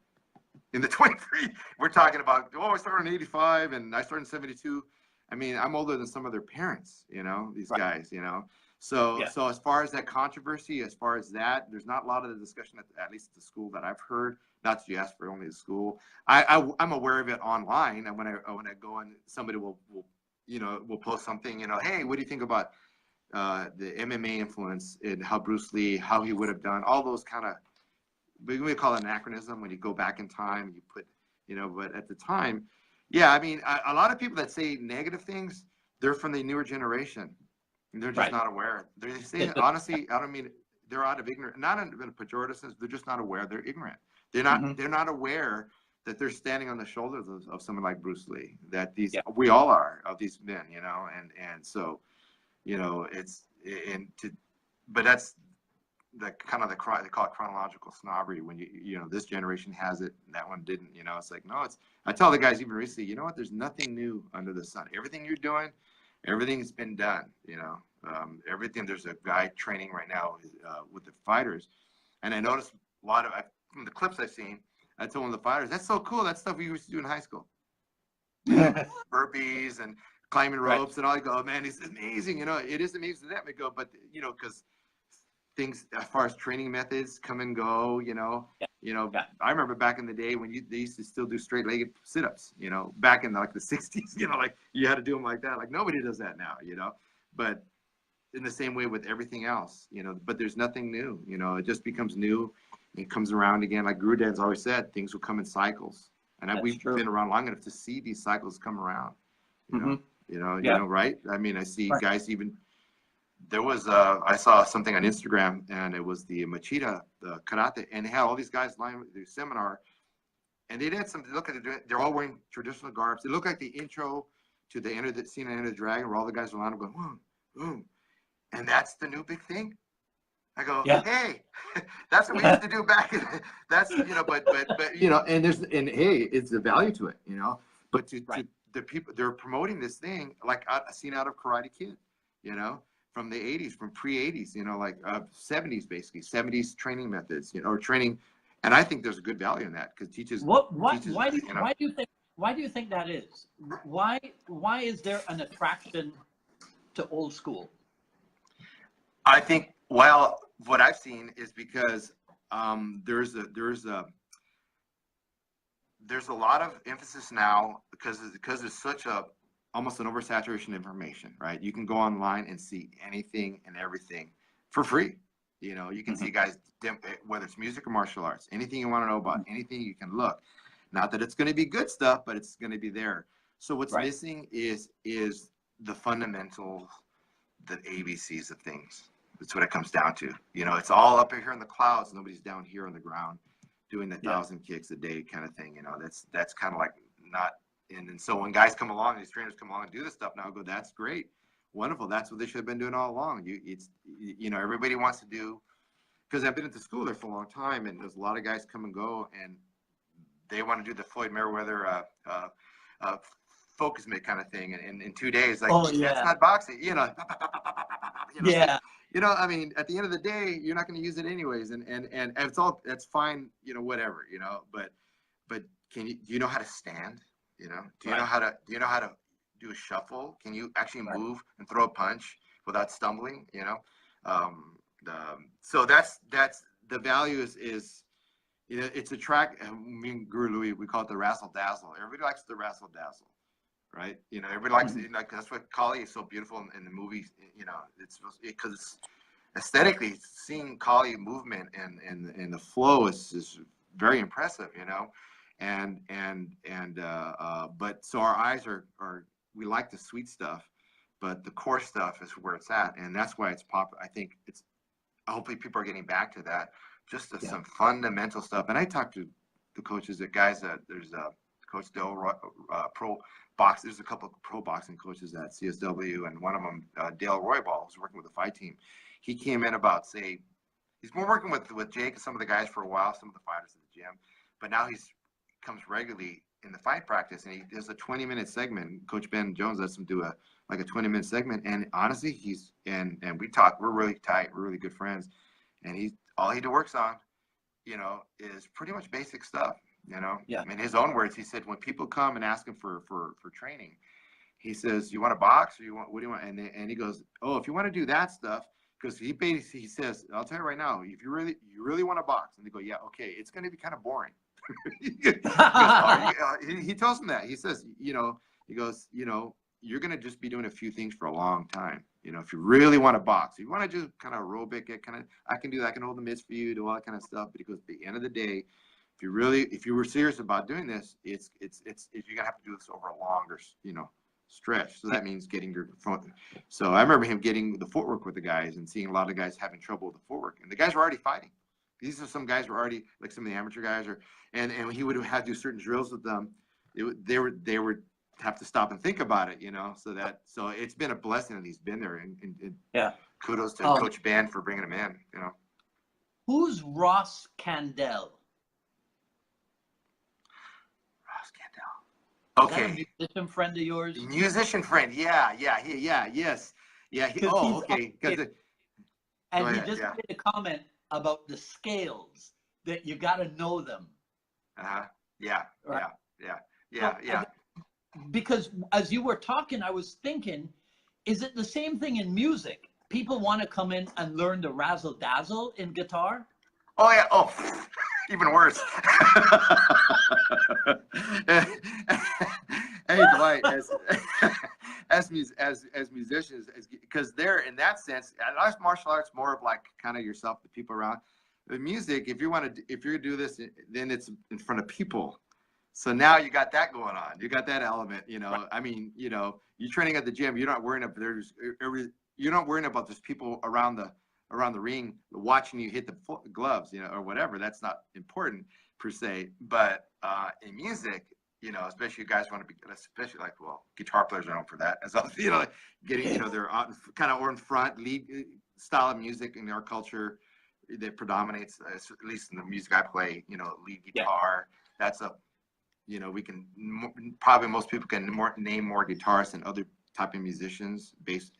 in the 23, we're talking about, I started in 85 and I started in 72. I mean, I'm older than some of their parents, you know, these guys, you know. So as far as that controversy, as far as that, there's not a lot of the discussion, at least at the school that I've heard, not just for only the school. I'm aware of it online. And when I go and somebody will post something, you know, hey, what do you think about the MMA influence and how Bruce Lee, how he would have done all those kind of, we call it anachronism when you go back in time and you put, but at the time, yeah, I mean, a lot of people that say negative things, they're from the newer generation. And they're just not aware. They say, honestly, I don't mean, they're out of ignorance, not in a pejorative sense, they're just not aware, they're ignorant. They're not aware that they're standing on the shoulders of someone like Bruce Lee, that we all are, of these men, and so, but that's the kind of they call it chronological snobbery when this generation has it and that one didn't, it's like, no, I tell the guys even recently, you know what, there's nothing new under the sun. Everything you're doing, everything's been done, everything. There's a guy training right now with the fighters, and I noticed a lot of, from the clips I've seen, I told one of the fighters, that's so cool, that stuff we used to do in high school. Burpees and climbing ropes and all. You go, oh, man, it's amazing. It is amazing to them. I go, but because things as far as training methods come and go. I remember back in the day when they used to still do straight-legged sit-ups. Back in like the '60s. Like you had to do them like that. Like nobody does that now. But in the same way with everything else. But there's nothing new. It just becomes new. It comes around again. Like Guru Dan's always said, things will come in cycles. And we've been around long enough to see these cycles come around. Right? I mean, I see guys even. There was I saw something on Instagram, and it was the Machida, the karate, and they had all these guys lined with their seminar, and they did some. Look at it; they're all wearing traditional garbs. It looked like the intro to the Enter the Dragon, where all the guys were lined up going, boom, boom, and that's the new big thing. I go, hey, that's what we used to do back in. That's but and hey, it's the value to it, But to the people, they're promoting this thing like a scene out of Karate Kid, from the '80s, from pre-'80s, like 70s basically, 70s training methods, or training, and I think there's a good value in that because teaches. Why do you think that is? Why is there an attraction to old school? I think, well, what I've seen is because there's a lot of emphasis now because there's such almost an oversaturation of information, right? You can go online and see anything and everything for free. You can see guys, whether it's music or martial arts, anything you want to know about, anything you can look. Not that it's going to be good stuff, but it's going to be there. So what's missing is the fundamentals, the ABCs of things. That's what it comes down to. It's all up here in the clouds. Nobody's down here on the ground doing the 1,000 kicks a day kind of thing. That's kind of like not. And so when guys come along, these trainers come along and do this stuff now, I go, that's great, wonderful. That's what they should have been doing all along. Everybody wants to do, because I've been at the school there for a long time, and there's a lot of guys come and go, and they want to do the Floyd Mayweather focus mitt kind of thing, and in 2 days, like that's not boxing, I mean, at the end of the day, you're not going to use it anyways, and that's fine, whatever, but do you know how to stand? Do you know how to do a shuffle? Can you actually move and throw a punch without stumbling? So that's the value is it's a track. Me and Guru Louis, we call it the razzle dazzle. Everybody likes the razzle dazzle, right? Everybody likes it. Like that's what Kali is so beautiful in the movies. It's because aesthetically, seeing Kali movement and the flow is very impressive. But so our eyes are we like the sweet stuff, but the core stuff is where it's at, and that's why it's popular. I think hopefully people are getting back to that, just some fundamental stuff. And I talked to the coaches, there's Coach Dale pro box. There's a couple of pro boxing coaches at CSW, and one of them, Dale Roybal, who's working with the fight team. He came in about he's been working with Jake and some of the guys for a while, some of the fighters in the gym, but now comes regularly in the fight practice, and he does a 20-minute segment. Coach Ben Jones lets him do a 20-minute segment, and honestly, and we talk. We're really tight. We're really good friends, and all he works on, is pretty much basic stuff. In his own words, he said when people come and ask him for training, he says, "You want to box, or what do you want?" And he goes, "Oh, if you want to do that stuff." Because he says, "I'll tell you right now, if you really want to box," and they go, "Yeah, okay, it's going to be kind of boring." He tells them that. He says, he goes, you're going to just be doing a few things for a long time. You know, if you really want to box, if you want to just kind of aerobic, I can do that. I can hold the mitts for you, do all that kind of stuff. But at the end of the day, if you were serious about doing this, you're going to have to do this over a longer, you know, stretch. So that means getting your phone. So I remember him getting the footwork with the guys and seeing a lot of guys having trouble with the footwork, and the guys were already fighting. These are some guys were already, like some of the amateur guys, and he would have to do certain drills with them. They would have to stop and think about it, you know. So it's been a blessing that he's been there, and yeah. Kudos to Coach Ben for bringing him in, you know. Who's Ross Candell? Ross Candell. Okay. Is that a musician friend of yours? Musician friend, yes. Okay. And he just made a comment about the scales, that you got to know them. Yeah. Because as you were talking, I was thinking, is it the same thing in music? People want to come in and learn the razzle dazzle in guitar? Oh yeah. Oh, even worse. Hey Dwight, as musicians, because they're in that sense, and martial arts more of like kind of yourself, the people around. The music, if you do this, then it's in front of people. So now you got that going on. You got that element, you know. Right. I mean, you know, you're training at the gym. You're not worrying about there's people around the ring watching you hit the gloves, you know, or whatever. That's not important per se. But in music, you know, especially you guys want to be, especially like, well, guitar players are known for that. As you know, like getting, you know, they're out kind of in front, lead style of music in our culture that predominates, at least in the music I play, you know, lead guitar. Yeah. That's you know, we can probably most people can name more guitarists than other type of musicians,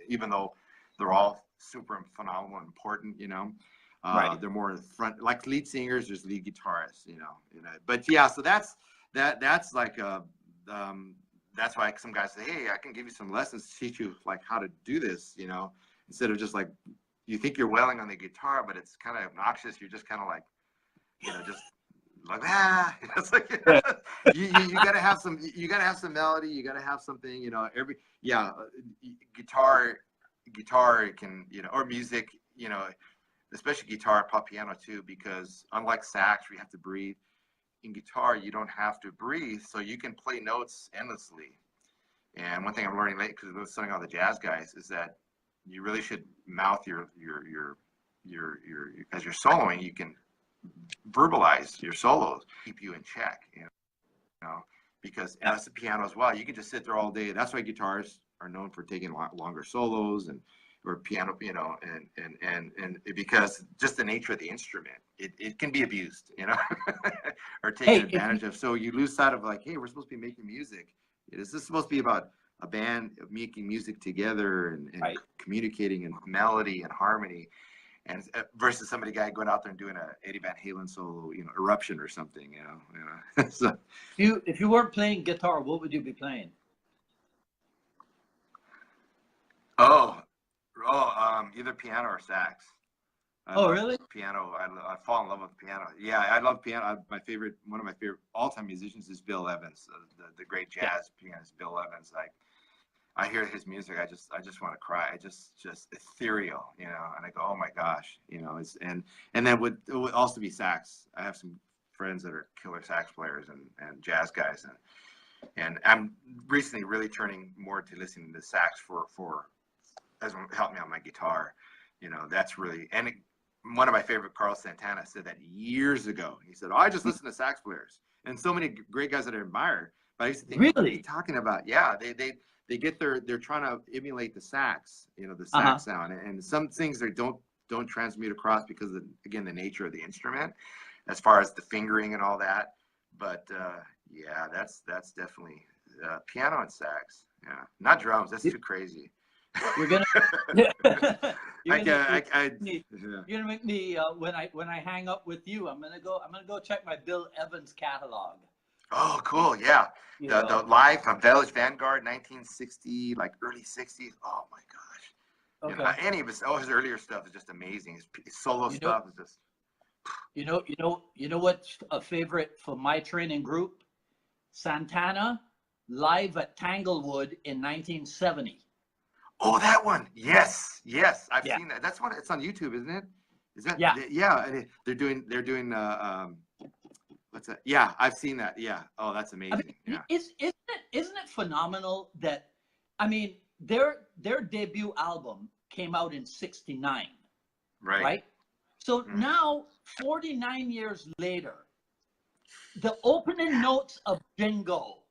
even though they're all super phenomenal and important, you know. Right. They're more in front, like lead singers, there's lead guitarists, you know. But yeah, so that's like that's why some guys say, hey, I can give you some lessons to teach you like how to do this, you know, instead of just like you think you're wailing on the guitar, but it's kind of obnoxious. You're just kind of like, you know, just like it's like you gotta have some melody, you gotta have something, you know. Guitar can, you know, or music, you know, especially guitar, pop piano too, because unlike sax where you have to breathe, in guitar you don't have to breathe, so you can play notes endlessly. And one thing I'm learning lately, because I was studying all the jazz guys, is that you really should mouth your as you're soloing, you can verbalize your solos, keep you in check, you know, because as the piano as well, you can just sit there all day. That's why guitars are known for taking longer solos, or piano, you know, and because just the nature of the instrument, it can be abused, you know, or taken advantage of. So you lose sight of like, hey, we're supposed to be making music. This is supposed to be about a band making music together and right. communicating in melody and harmony. And versus somebody guy going out there and doing a Eddie Van Halen solo, you know, Eruption or something, you know. So, if you weren't playing guitar, what would you be playing? Either piano or sax. Really? Piano. I fall in love with piano. Yeah, I love piano. One of my favorite all-time musicians is Bill Evans, the great jazz pianist Bill Evans. I hear his music, I just want to cry. Just ethereal, you know. And I go, oh my gosh, you know. And then it would also be sax. I have some friends that are killer sax players and jazz guys, and I'm recently really turning more to listening to sax for as help me on my guitar. You know, that's really, and one of my favorite, Carlos Santana, said that years ago. He said, I just listen to sax players, and so many great guys that I admire. But I used to think, really? What are you talking about? Yeah, they get they're trying to emulate the sax, you know, the sax sound, and some things they don't transmute across because of, again, the nature of the instrument, as far as the fingering and all that. But yeah, that's definitely piano and sax. Yeah, not drums. That's too crazy. You're gonna make me when I hang up with you, I'm gonna go check my Bill Evans catalog. Oh, cool! Yeah, the live from Village Vanguard, 1960, like early 60s. Oh my gosh! Okay. You know, any of his earlier stuff is just amazing. His solo stuff is just. You know what's a favorite for my training group? Santana, live at Tanglewood in 1970. Oh, that one. Yes, yes, I've Yeah. seen that. That's what it's on YouTube, isn't it? Is that? Yeah. Yeah. And they're doing. What's that? Yeah, I've seen that. Yeah. Oh, that's I amazing. mean, Yeah. isn't it phenomenal that, I mean, their debut album came out in 69, Right. right? So Mhm. now, 49 years later, the opening notes of Jingo,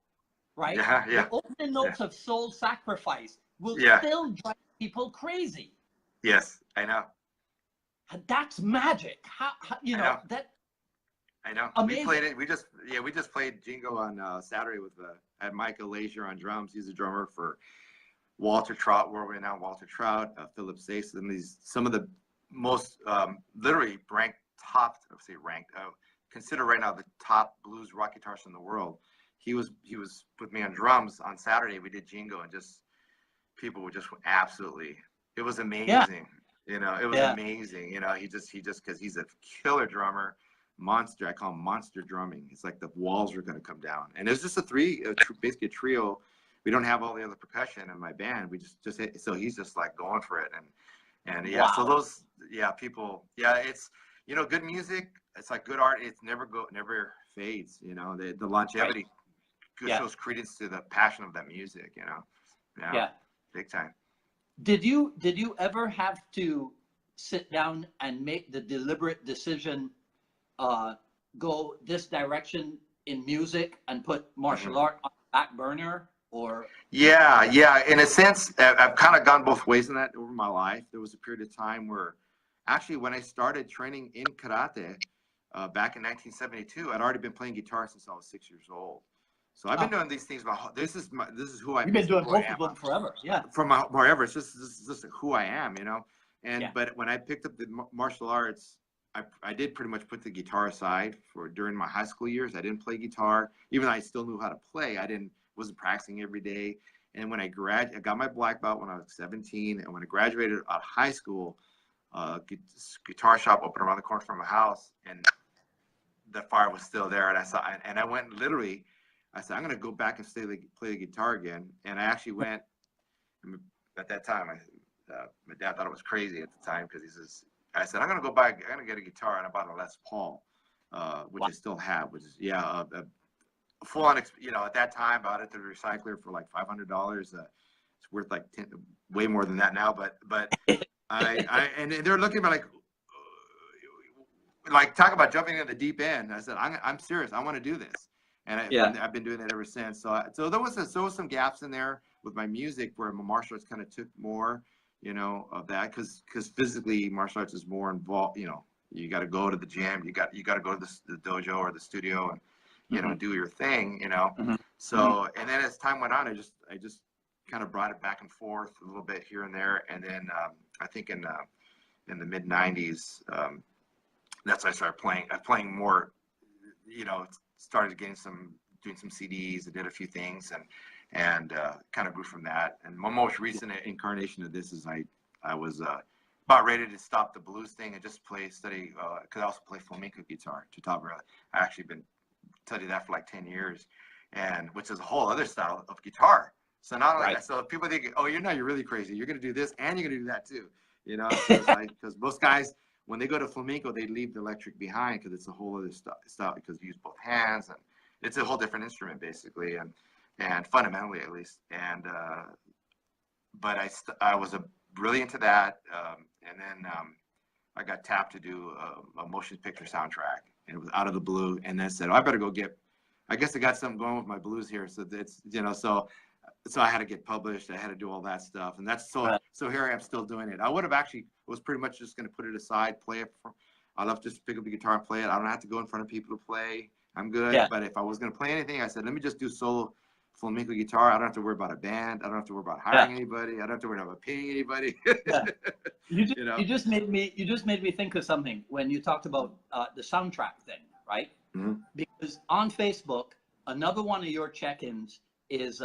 right? Yeah. Yeah. The opening notes of Soul Sacrifice will Yeah. still drive people crazy. Yes, I know. That's magic. How you know, know. that I know. Amazing. We played it. We just played Jingo on Saturday with had Michael Lazier on drums. He's a drummer for Walter Trout, where we're now Walter Trout, Philip Sace, and some of the most literally ranked top. I would say ranked. Considered right now the top blues rock guitarists in the world. He was with me on drums on Saturday. We did Jingo, and just people were just absolutely. It was amazing. Yeah. You know, it was amazing. You know, he just because he's a killer drummer. Monster, I call him monster drumming. It's like the walls are going to come down, and it's just basically a trio. We don't have all the other percussion in my band. We just so he's just like going for it, and yeah. Wow. So those people, it's good music. It's like good art. It's never fades. You know, the longevity shows credence to the passion of that music. You know, Yeah. Big time. Did you ever have to sit down and make the deliberate decision, go this direction in music and put martial art on the back burner, or? Yeah. In a sense, I've kind of gone both ways in that over my life. There was a period of time where, actually, when I started training in karate back in 1972, I'd already been playing guitar since I was 6 years old. So I've been doing these things. This is who I am. You've been doing both of them forever. Yeah. From forever. It's just who I am, you know. But when I picked up the martial arts, I did pretty much put the guitar aside during my high school years. I didn't play guitar, even though I still knew how to play. Wasn't practicing every day. And when I got my black belt when I was 17, and when I graduated out of high school, guitar shop opened around the corner from my house, and the fire was still there. And I went literally. I said, I'm going to go back and play the guitar again. And I actually went. At that time, my dad thought it was crazy at the time because he says, I said, I'm going to get a guitar, and I bought a Les Paul, which I still have, which is a full on. At that time, I bought it at the recycler for like $500. It's worth like way more than that now. But and they're looking at me like talk about jumping in the deep end. I said, I'm serious. I want to do this. And I've been doing that ever since. So there was some gaps in there with my music where my martial arts kind of took more, of that, because physically martial arts is more involved. You got to go to the gym, you got to go to the dojo or the studio and do your thing. So and then as time went on, I just kind of brought it back and forth a little bit here and there, and then I think in the mid '90s, that's when I started playing more. Started doing some CDs. I did a few things and kind of grew from that. And my most recent incarnation of this is I was about ready to stop the blues thing and just study because I also play flamenco guitar. I actually been studying that for like 10 years, and which is a whole other style of guitar. So not only so people think, oh, you're really crazy. You're gonna do this and you're gonna do that too. Because most guys, when they go to flamenco, they leave the electric behind because it's a whole other style because you use both hands, and it's a whole different instrument basically, and fundamentally at least. And but I was really into that, and then I got tapped to do a motion picture soundtrack, and it was out of the blue. And then said, I better go I guess I got something going with my blues here, so it's so I had to get published. I had to do all that stuff, and that's so here I am still doing it. I would have actually was pretty much just going to put it aside, play it. I love just pick up the guitar and play it. I don't have to go in front of people to play. I'm good. Yeah. But if I was going to play anything, I said, let me just do solo flamenco guitar. I don't have to worry about a band. I don't have to worry about hiring anybody. I don't have to worry about paying anybody. You just made me think of something when you talked about the soundtrack thing, right? Mm-hmm. Because on Facebook, another one of your check-ins is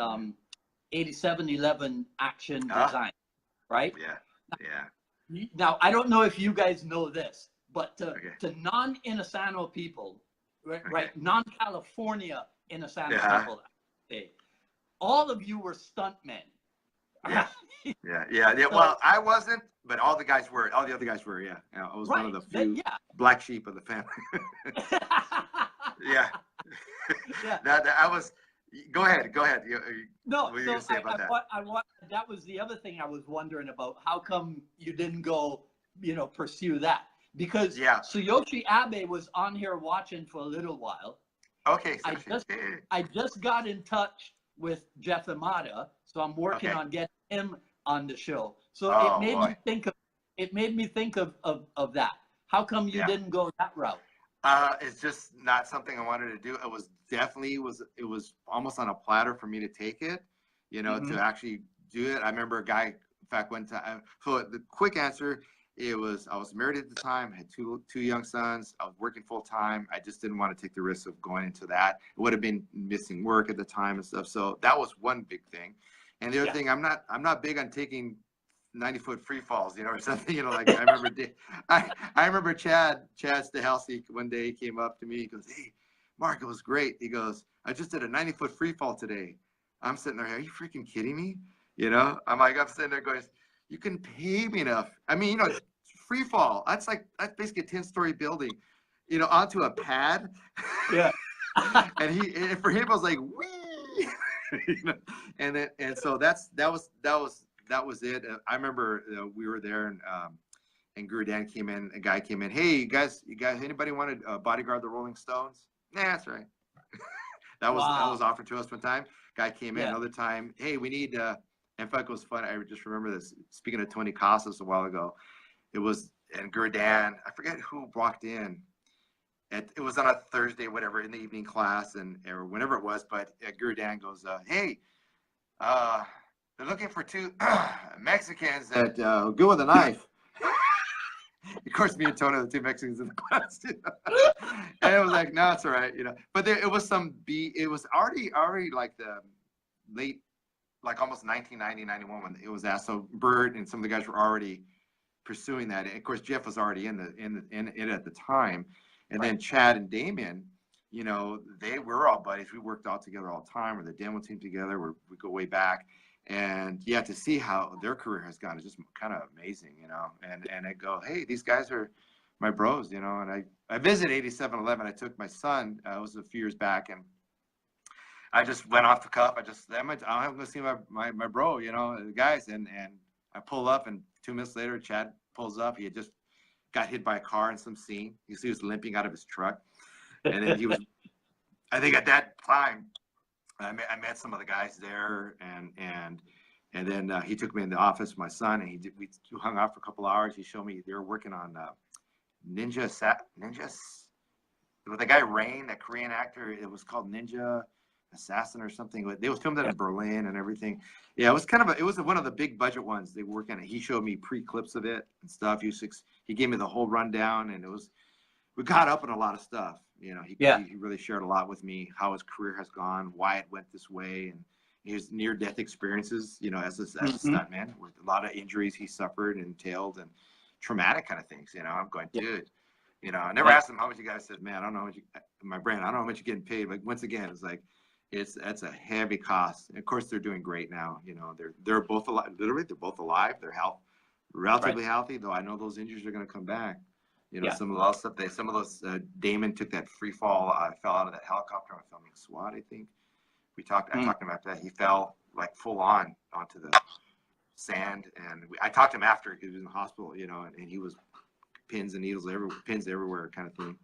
8711 Action Design, right? Yeah. Now, I don't know if you guys know this, but to non-Innisano people, right, non-California Innisano people, all of you were stuntmen. Yeah. Yeah. Well, I wasn't, but all the guys were. All the other guys were. Yeah. I was one of the few black sheep of the family. Yeah. Yeah. I was. Go ahead. No, what are you so gonna say about that? I want. That was the other thing I was wondering about. How come you didn't go, pursue that? Because Tsuyoshi Abe was on here watching for a little while. Okay. I just got in touch with Jeff Imada, so I'm working on getting him on the show. So it made me think of that. How come you didn't go that route? It's just not something I wanted to do. It was definitely it was almost on a platter for me to take it, to actually do it. I remember a guy, in fact, one time. So the quick answer, I was married at the time, had two young sons. I was working full time. I just didn't want to take the risk of going into that. It would have been missing work at the time and stuff. So that was one big thing. And the other thing, I'm not big on taking 90-foot free falls, or something, like I remember Chad Stahelski one day came up to me. He goes, "Hey, Mark, it was great." He goes, "I just did a 90-foot free fall today." I'm sitting there, "Are you freaking kidding me?" I'm sitting there going, "You can pay me enough." I mean, free fall. That's basically a 10-story building, onto a pad. Yeah. and for him, I was like, "Wee," and so that was it. I remember we were there, and Guru Dan came in. A guy came in. "Hey, you guys, anybody want to bodyguard the Rolling Stones?" "Nah, that's right." that was offered to us one time. Guy came in another time. "Hey, we need." In fact, it was fun. I just remember this. Speaking of Tony Casas a while ago, and Guru Dan. I forget who walked in. It was on a Thursday, whatever, in the evening class, or whenever it was. But Guru Dan goes, "Hey, they're looking for two Mexicans that go with a knife." Of course, me and Tony are the two Mexicans in the class, and it was like, "No, it's all right," But it was it was already like the late, like almost 1990, 91 when it was asked. So Bert and some of the guys were already pursuing that. And of course, Jeff was already in it at the time, and then Chad and Damien. They were all buddies. We worked all together all the time. We're the demo team together. We go way back. And to see how their career has gone is just kind of amazing, and I go, "Hey, these guys are my bros," and I visited 8711. I took my son, it was a few years back, and I just went off the cuff. I'm going to see my bro, the guys, and I pull up, and 2 minutes later, Chad pulls up. He had just got hit by a car in some scene. He was limping out of his truck, and then he was, I think at that time, I met some of the guys there, and then he took me in the office, my son, and we hung out for a couple hours. He showed me they were working on Ninjas with the guy Rain, that Korean actor. It was called Ninja Assassin or something. They was filmed in Berlin and everything. Yeah, it was it was one of the big budget ones they were working on. He showed me pre-clips of it and stuff. He gave me the whole rundown, and we got up on a lot of stuff. He really shared a lot with me, how his career has gone, why it went this way, and his near-death experiences, as a stuntman, with a lot of injuries he suffered, entailed, and traumatic kind of things. I'm going, dude, I never asked him how much you guys said, "Man, I don't know how much my brand, I don't know how much you're getting paid." But once again, it's like, that's a heavy cost. And of course, they're doing great now. They're both alive. Literally, they're both alive. They're relatively healthy, though I know those injuries are going to come back. Some of those stuff. Damon took that free fall. I fell out of that helicopter. I was filming SWAT, I think. I talked to him after that. He fell like full on onto the sand, and I talked to him after because he was in the hospital, and he was pins and needles everywhere kind of thing.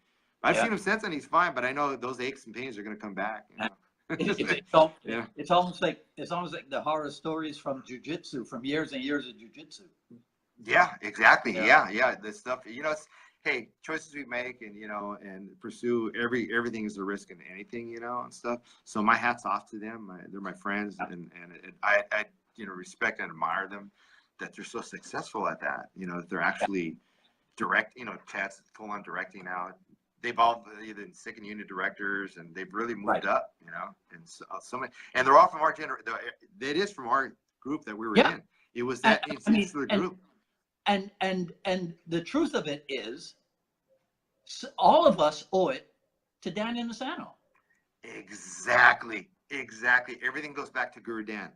I've seen him since, and he's fine. But I know those aches and pains are going to come back. It's almost like the horror stories from jiu-jitsu, from years and years of jiu-jitsu. Yeah, exactly. Yeah. This stuff, it's, hey, choices we make, and and pursue everything is a risk in anything, and stuff. So my hat's off to them. They're my friends, and I respect and admire them that they're so successful at that. That they're actually direct. Chad's full on directing now. They've all either second unit directors, and they've really moved up. And so many, and they're all from our generation. It is from our group that we were in. It was that insular group. And the truth of it is, all of us owe it to Dan Inosanto. Exactly. Exactly. Everything goes back to Guru Dan.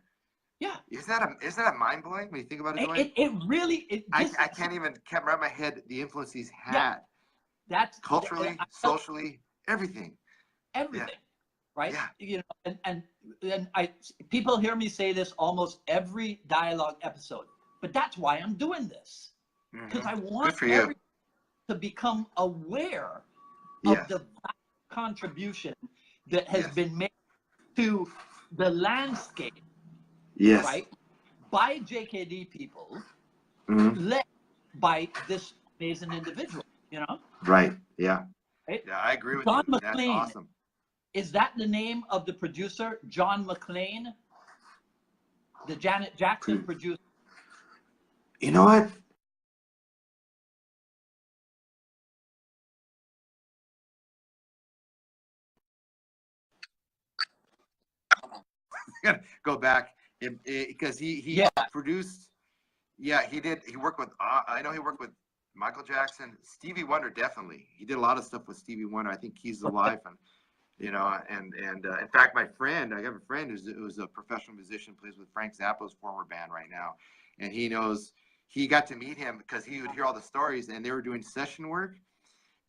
Yeah. Isn't that mind blowing when you think about it? It really. I can't wrap my head the influence he's had. Yeah, that's culturally, socially, everything. Everything. Yeah. Right? Yeah. You know, and people hear me say this almost every dialogue episode, but that's why I'm doing this, because I want everyone to become aware of the contribution that has been made to the landscape, right, by JKD people, led by this amazing individual, you know? Right. Yeah. Right? Yeah, I agree with John you. McClane, that's awesome. Is that the name of the producer, John McClane, the Janet Jackson producer? You know what? Go back because he produced. Yeah, he did. He worked with. I know he worked with Michael Jackson, Stevie Wonder. Definitely, he did a lot of stuff with Stevie Wonder. I think Keys to Life, and you know, and in fact, I have a friend who's a professional musician, plays with Frank Zappa's former band right now, and he got to meet him because he would hear all the stories, and they were doing session work,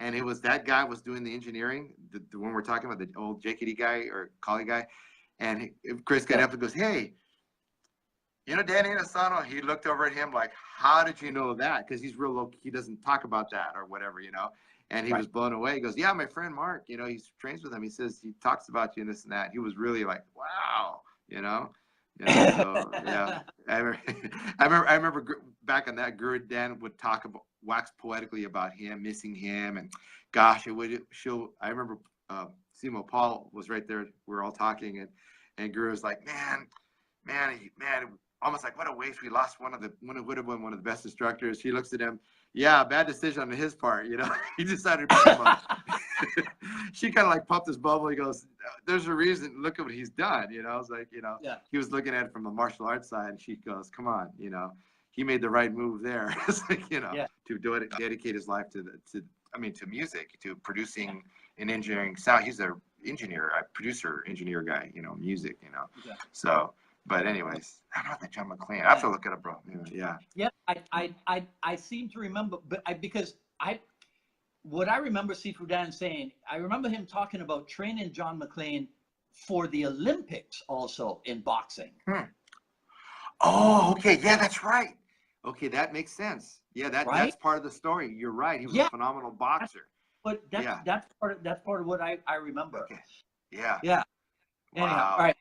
and it was that guy was doing the engineering, the one we're talking about, the old JKD guy or Collie guy, and Chris got up and goes, "Hey, you know Danny Inosanto?" He looked over at him like, "How did you know that?" Because he's real low, he doesn't talk about that or whatever, you know. And he was blown away. He goes, "Yeah, my friend Mark, you know, he trains with him. He says he talks about you and this and that." He was really like, "Wow," you know. So yeah, I remember back on that, Guru Dan would wax poetically about him, missing him, and gosh, I remember Simo Paul was right there. We were all talking, and Guru was like, man, almost like, what a waste. We lost one who would have been one of the best instructors. He looks at him. Yeah, bad decision on his part, you know. He decided to pick him up. She kind of like popped his bubble. He goes, "There's a reason. Look at what he's done." You know, I was like, you know, he was looking at it from the martial arts side, and she goes, "Come on, you know, he made the right move there." It's like, you know, to do it, dedicate his life to music, to producing and engineering sound. He's an engineer, a producer, engineer guy, you know, music, you know. So. But anyways, I don't know that John McClane. I have to look it up, bro. Yeah. Yeah, I seem to remember, but what I remember Sifu Dan saying, I remember him talking about training John McClane for the Olympics also in boxing. Oh, okay. Yeah, that's right. Okay, that makes sense. Yeah, that's part of the story. You're right. He was a phenomenal boxer. But that's part of what I remember. Okay. Yeah. Yeah. Wow. Anyhow, all right.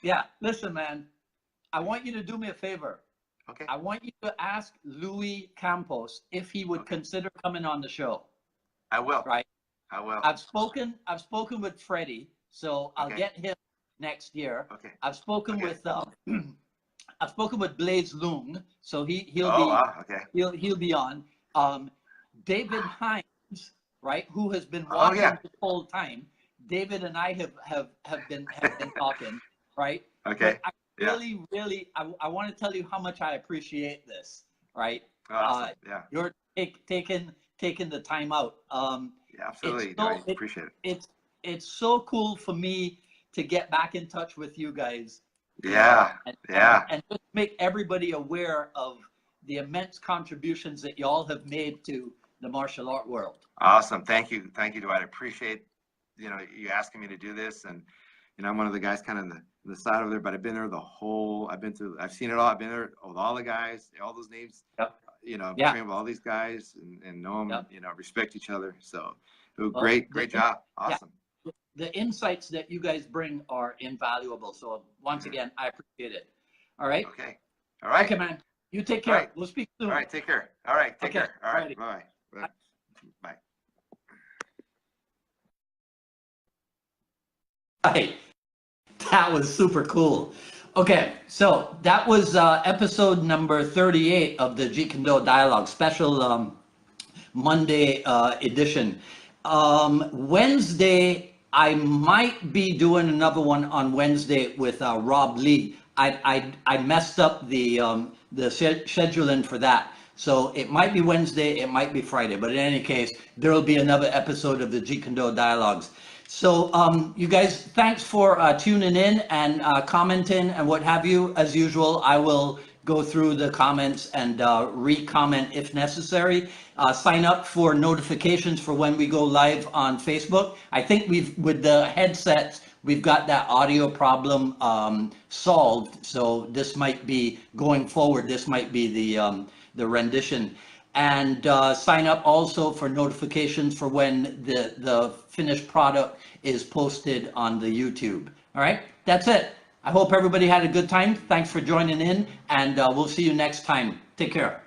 Yeah, listen, man, I want you to do me a favor. Okay. I want you to ask Louis Campos if he would consider coming on the show. I will. Right. I will. I've spoken with Freddie, so I'll get him next year. Okay. I've spoken with Blaze Loong, so he'll be on. David Hines, right, who has been watching the whole time. David and I have been talking. Right. Okay. But I really, I want to tell you how much I appreciate this. Right. Awesome. You're taking the time out. Yeah, absolutely. I appreciate it. It's so cool for me to get back in touch with you guys. Yeah. And just make everybody aware of the immense contributions that y'all have made to the martial art world. Awesome. Thank you, Dwight. I appreciate you asking me to do this, and I'm one of the guys kind of the side over there, but I've been there I've seen it all. I've been there with all the guys, all those names, trained with all these guys and know them, respect each other. So great job. Awesome. Yeah. The insights that you guys bring are invaluable. So once again, I appreciate it. All right. Okay. All right. Okay, man. You take care. Right. We'll speak soon. All right. Take care. All right. Take care. All right. Bye. Bye. Bye. That was super cool. Okay, so that was episode number 38 of the Jeet Kune Do Dialogue, special Monday edition. Wednesday, I might be doing another one on Wednesday with Rob Lee. I messed up the scheduling for that. So it might be Wednesday, it might be Friday, but in any case, there will be another episode of the Jeet Kune Do Dialogues. So you guys, thanks for tuning in and commenting and what have you. As usual, I will go through the comments and re-comment if necessary. Sign up for notifications for when we go live on Facebook. I think with the headsets, we've got that audio problem solved. So this might be, going forward, this might be the rendition. And sign up also for notifications for when the finished product is posted on the YouTube. All right, that's it. I hope everybody had a good time. Thanks for joining in, and we'll see you next time. Take care.